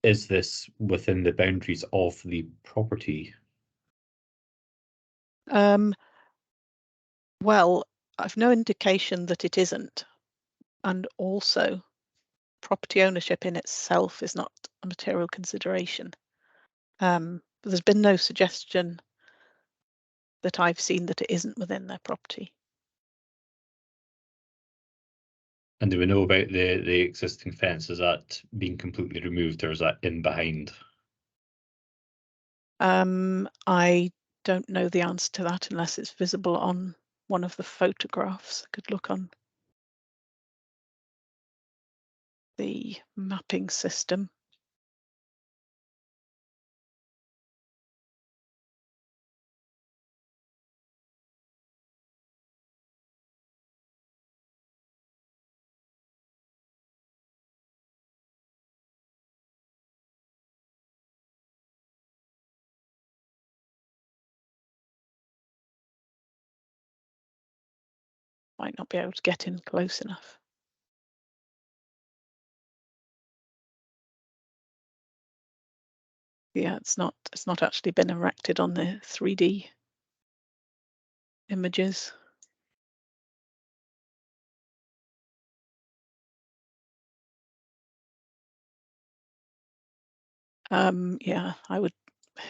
is this within the boundaries of the property? Well, I've no indication that it isn't, and also property ownership in itself is not a material consideration. But there's been no suggestion that I've seen that it isn't within their property. And do we know about the existing fence? Is that being completely removed, or is that in behind? I don't know the answer to that unless it's visible on one of the photographs. I could look on the mapping system. Might not be able to get in close enough. Yeah, it's not actually been erected on the 3D images. Yeah,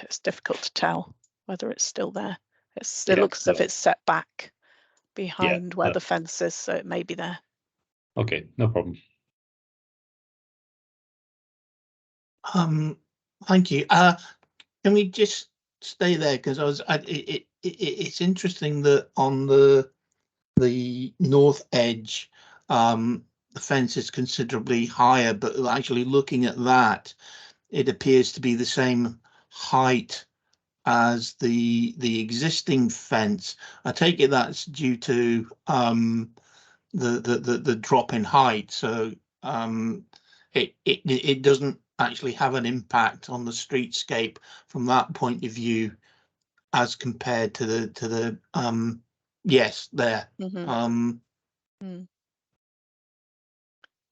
it's difficult to tell whether it's still there. It Yeah, looks as if no. it's set back behind where no. the fence is, so it may be there. Okay, no problem. Thank you. Can we just stay there, because it's interesting that on the north edge, the fence is considerably higher, but actually looking at that, it appears to be the same height as the existing fence. I take it that's due to the drop in height, so it doesn't actually have an impact on the streetscape from that point of view as compared to the yes, there.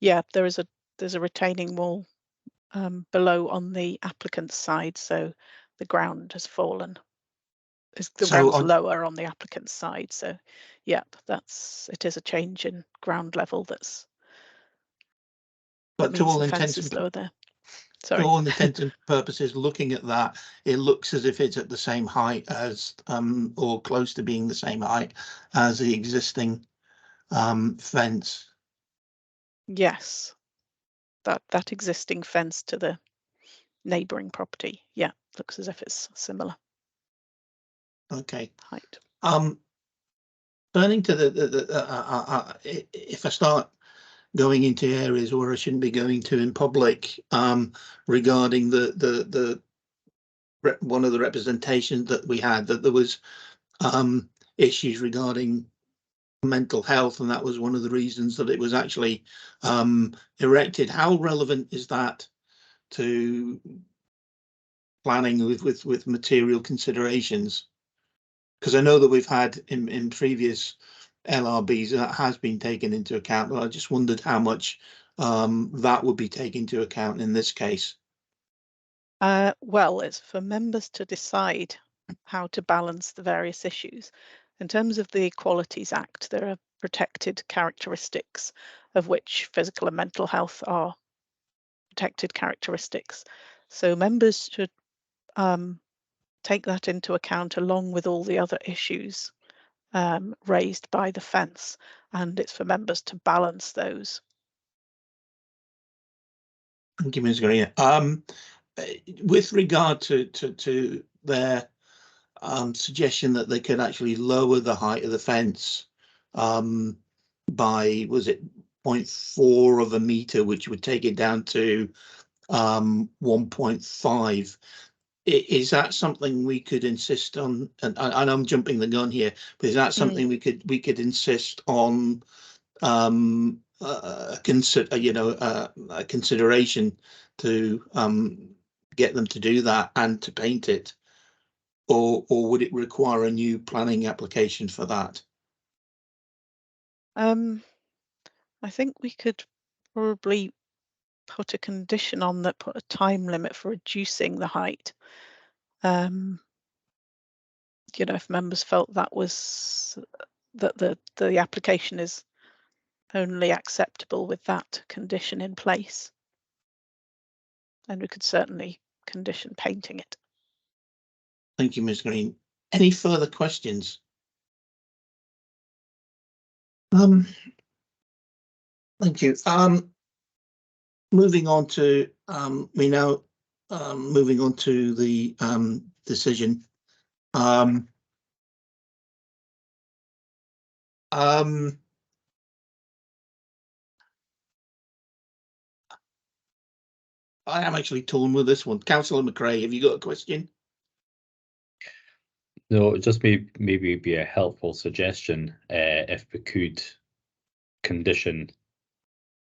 Yeah, there's a retaining wall below on the applicant's side, so the ground has fallen. The ground's lower on the applicant's side, so yeah, it is a change in ground level but to all intents and lower there. To all intents and purposes, looking at that, it looks as if it's at the same height as or close to being the same height as the existing fence. Yes, that existing fence to the neighbouring property, yeah, looks as if it's similar. Okay. Height. Turning to if I start going into areas where I shouldn't be going to in public, regarding one of the representations that we had, that there was issues regarding mental health, and that was one of the reasons that it was actually erected. How relevant is that to planning with material considerations? Because I know that we've had in previous LRBs that has been taken into account, but I just wondered how much that would be taken into account in this case. Well, it's for members to decide how to balance the various issues. In terms of the Equalities Act, there are protected characteristics, of which physical and mental health are protected characteristics. So members should take that into account along with all the other issues raised by the fence, and it's for members to balance those. Thank you, Ms. Green. With regard to their suggestion that they could actually lower the height of the fence by, was it 0.4 of a meter, which would take it down to 1.5. Is that something we could insist on? And I'm jumping the gun here, but is that something we could insist on a consideration to get them to do that and to paint it, or would it require a new planning application for that? I think we could probably put a condition on that, put a time limit for reducing the height. If members felt that was that the application is only acceptable with that condition in place, and we could certainly condition painting it. Thank you, Ms. Green. Any further questions? Thank you. Moving on to moving on to the decision. I am actually torn with this one. Councillor McRae, have you got a question? No, just maybe be a helpful suggestion if we could condition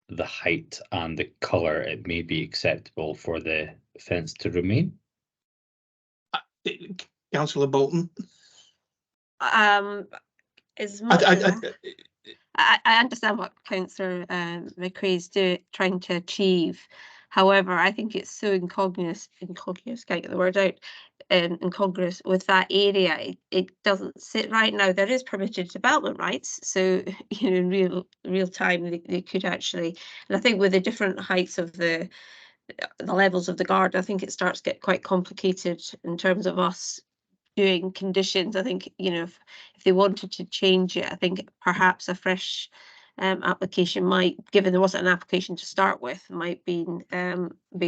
the height and the colour, it may be acceptable for the fence to remain. Councillor Bolton? As much I understand what Councillor McRae's trying to achieve. However, I think it's so incongruous, can't get the word out, incongruous with that area. It doesn't sit right now. There is permitted development rights, so in real time they could actually, and I think with the different heights of the the levels of the garden, I think it starts to get quite complicated in terms of us doing conditions. I think, you know, if they wanted to change it, I think perhaps a fresh application might, given there wasn't an application to start with, might be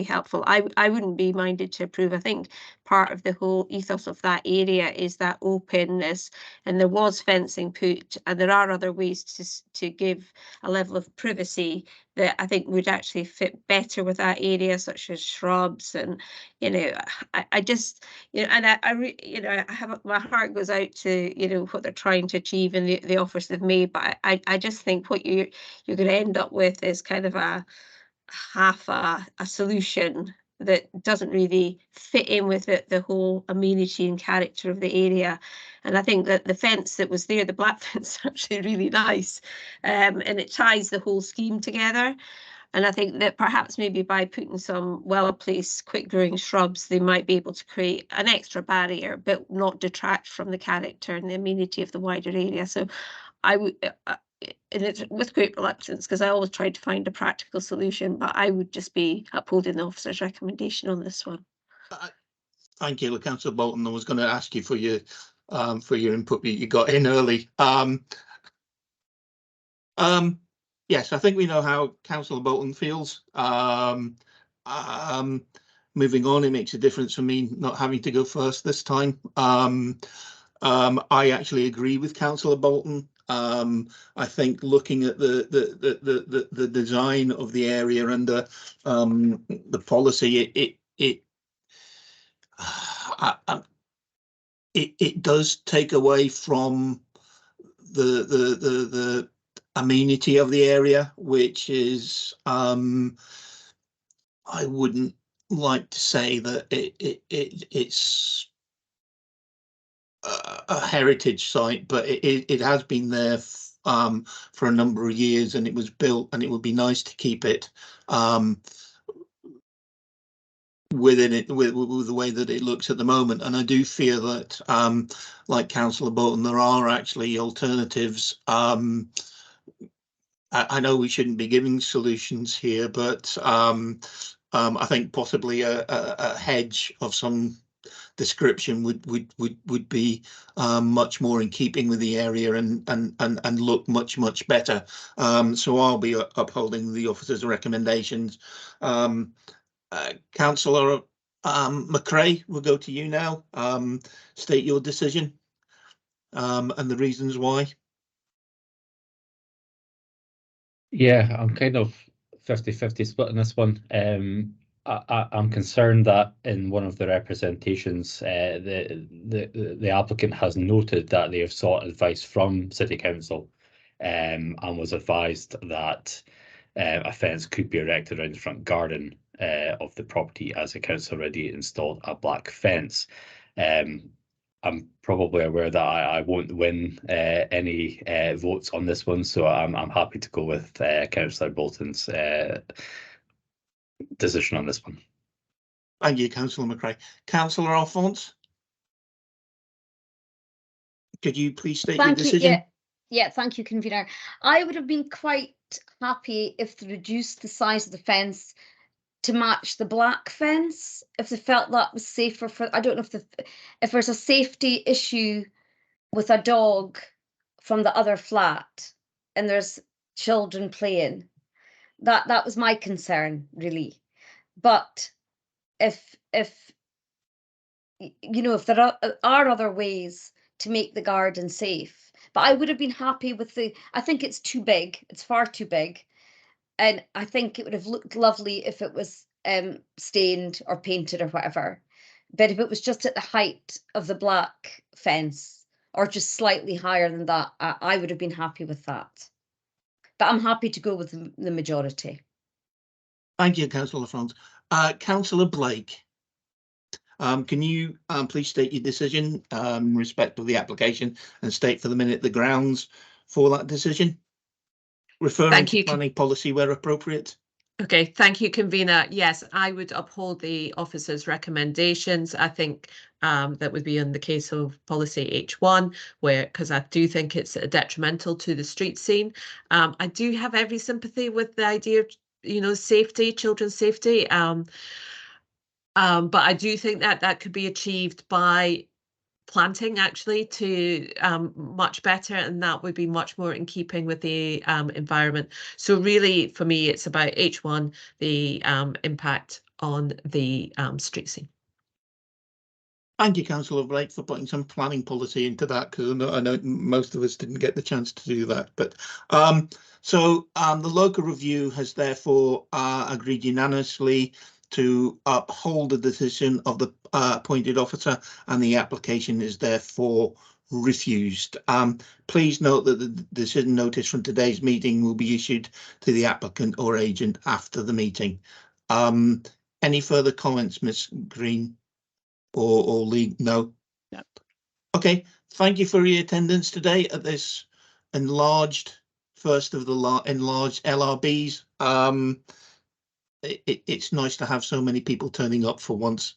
helpful. I wouldn't be minded to approve. I think part of the whole ethos of that area is that openness, and there was fencing put, and there are other ways to give a level of privacy that I think would actually fit better with that area, such as shrubs. And you know, I just, you know, and I have, my heart goes out to, you know, what they're trying to achieve and the offers they've made, but I just think what you're going to end up with is kind of a half a solution that doesn't really fit in with the whole amenity and character of the area. And I think that the fence that was there, the black fence, is actually really nice, and it ties the whole scheme together. And I think that perhaps maybe by putting some well-placed, quick-growing shrubs, they might be able to create an extra barrier, but not detract from the character and the amenity of the wider area. So I would, and it's with great reluctance, because I always tried to find a practical solution, but I would just be upholding the officer's recommendation on this one. Thank you, Councillor Bolton. I was going to ask you for your input, but you got in early. Yes, I think we know how Councillor Bolton feels. Moving on, it makes a difference for me not having to go first this time. I actually agree with Councillor Bolton. I think looking at the design of the area and the policy, it does take away from the amenity of the area, which is, I wouldn't like to say that it's a heritage site, but it has been there for a number of years, and it was built, and it would be nice to keep it within it with the way that it looks at the moment. And I do feel that, like Councillor Bolton, there are actually alternatives. I know we shouldn't be giving solutions here, but I think possibly a hedge of some description would be much more in keeping with the area and look much better. So I'll be upholding the officer's recommendations. Councillor McRae, we'll go to you now. State your decision and the reasons why. Yeah, I'm kind of 50-50 split on this one. I'm concerned that in one of the representations, the applicant has noted that they have sought advice from City Council, and was advised that a fence could be erected around the front garden of the property, as the council already installed a black fence. I'm probably aware that I won't win any votes on this one, so I'm happy to go with Councillor Bolton's decision on this one. Thank you, Councillor McRae. Councillor Alphonse, could you please state your decision? Yeah, thank you, convener. I would have been quite happy if they reduced the size of the fence to match the black fence, if they felt that was safer for, I don't know if there's a safety issue with a dog from the other flat and there's children playing. That was my concern, really. But if you know, if there are other ways to make the garden safe, but I would have been happy with I think it's too big, it's far too big. And I think it would have looked lovely if it was stained or painted or whatever. But if it was just at the height of the black fence or just slightly higher than that, I would have been happy with that. But I'm happy to go with the majority. Thank you, Councillor Franz. Councillor Blake, can you please state your decision in respect of the application and state for the minute the grounds for that decision? Referring to planning policy where appropriate. Okay, thank you, convener. Yes, I would uphold the officer's recommendations. I think that would be in the case of policy H1, because I do think it's detrimental to the street scene. I do have every sympathy with the idea of safety, children's safety. But I do think that that could be achieved by planting actually to much better, and that would be much more in keeping with the environment. So really, for me, it's about H1, the impact on the street scene. Thank you, Councillor Blake, for putting some planning policy into that, because I know most of us didn't get the chance to do that. But the local review has therefore agreed unanimously to uphold the decision of the appointed officer, and the application is therefore refused. Please note that the decision notice from today's meeting will be issued to the applicant or agent after the meeting. Any further comments, Ms. Green? Or Lee? No. No. Okay, thank you for your attendance today at this enlarged, first of the enlarged LRBs. It's nice to have so many people turning up for once.